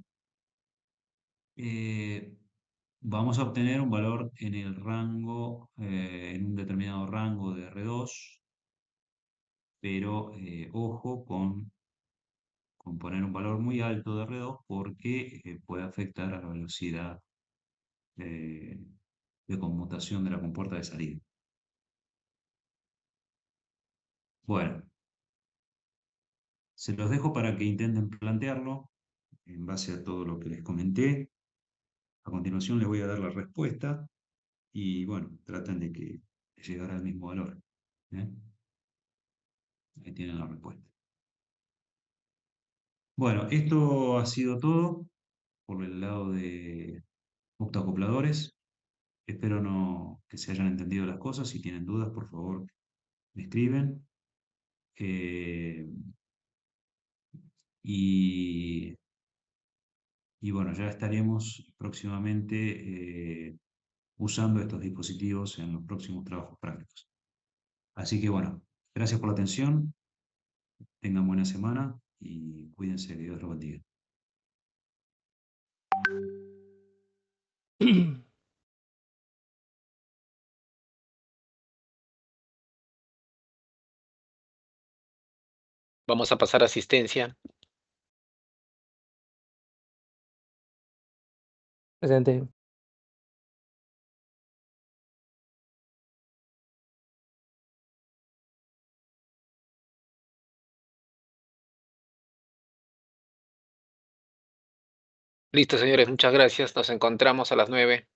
eh, vamos a obtener un valor en el rango, en un determinado rango de R2, pero ojo con poner un valor muy alto de R2 porque puede afectar a la velocidad eh, de conmutación de la compuerta de salida. Bueno, se los dejo para que intenten plantearlo en base a todo lo que les comenté. A continuación les voy a dar la respuesta y bueno, traten de llegar al mismo valor. ¿Eh? Ahí tienen la respuesta. Bueno, esto ha sido todo por el lado de octoacopladores. Espero que se hayan entendido las cosas. Si tienen dudas, por favor, me escriben. Eh, y, y bueno, ya estaremos próximamente usando estos dispositivos en los próximos trabajos prácticos. Así que bueno, gracias por la atención, tengan buena semana y cuídense, que Dios los bendiga. Vamos a pasar a asistencia. Presente. Listo, señores, muchas gracias. Nos encontramos a las 9.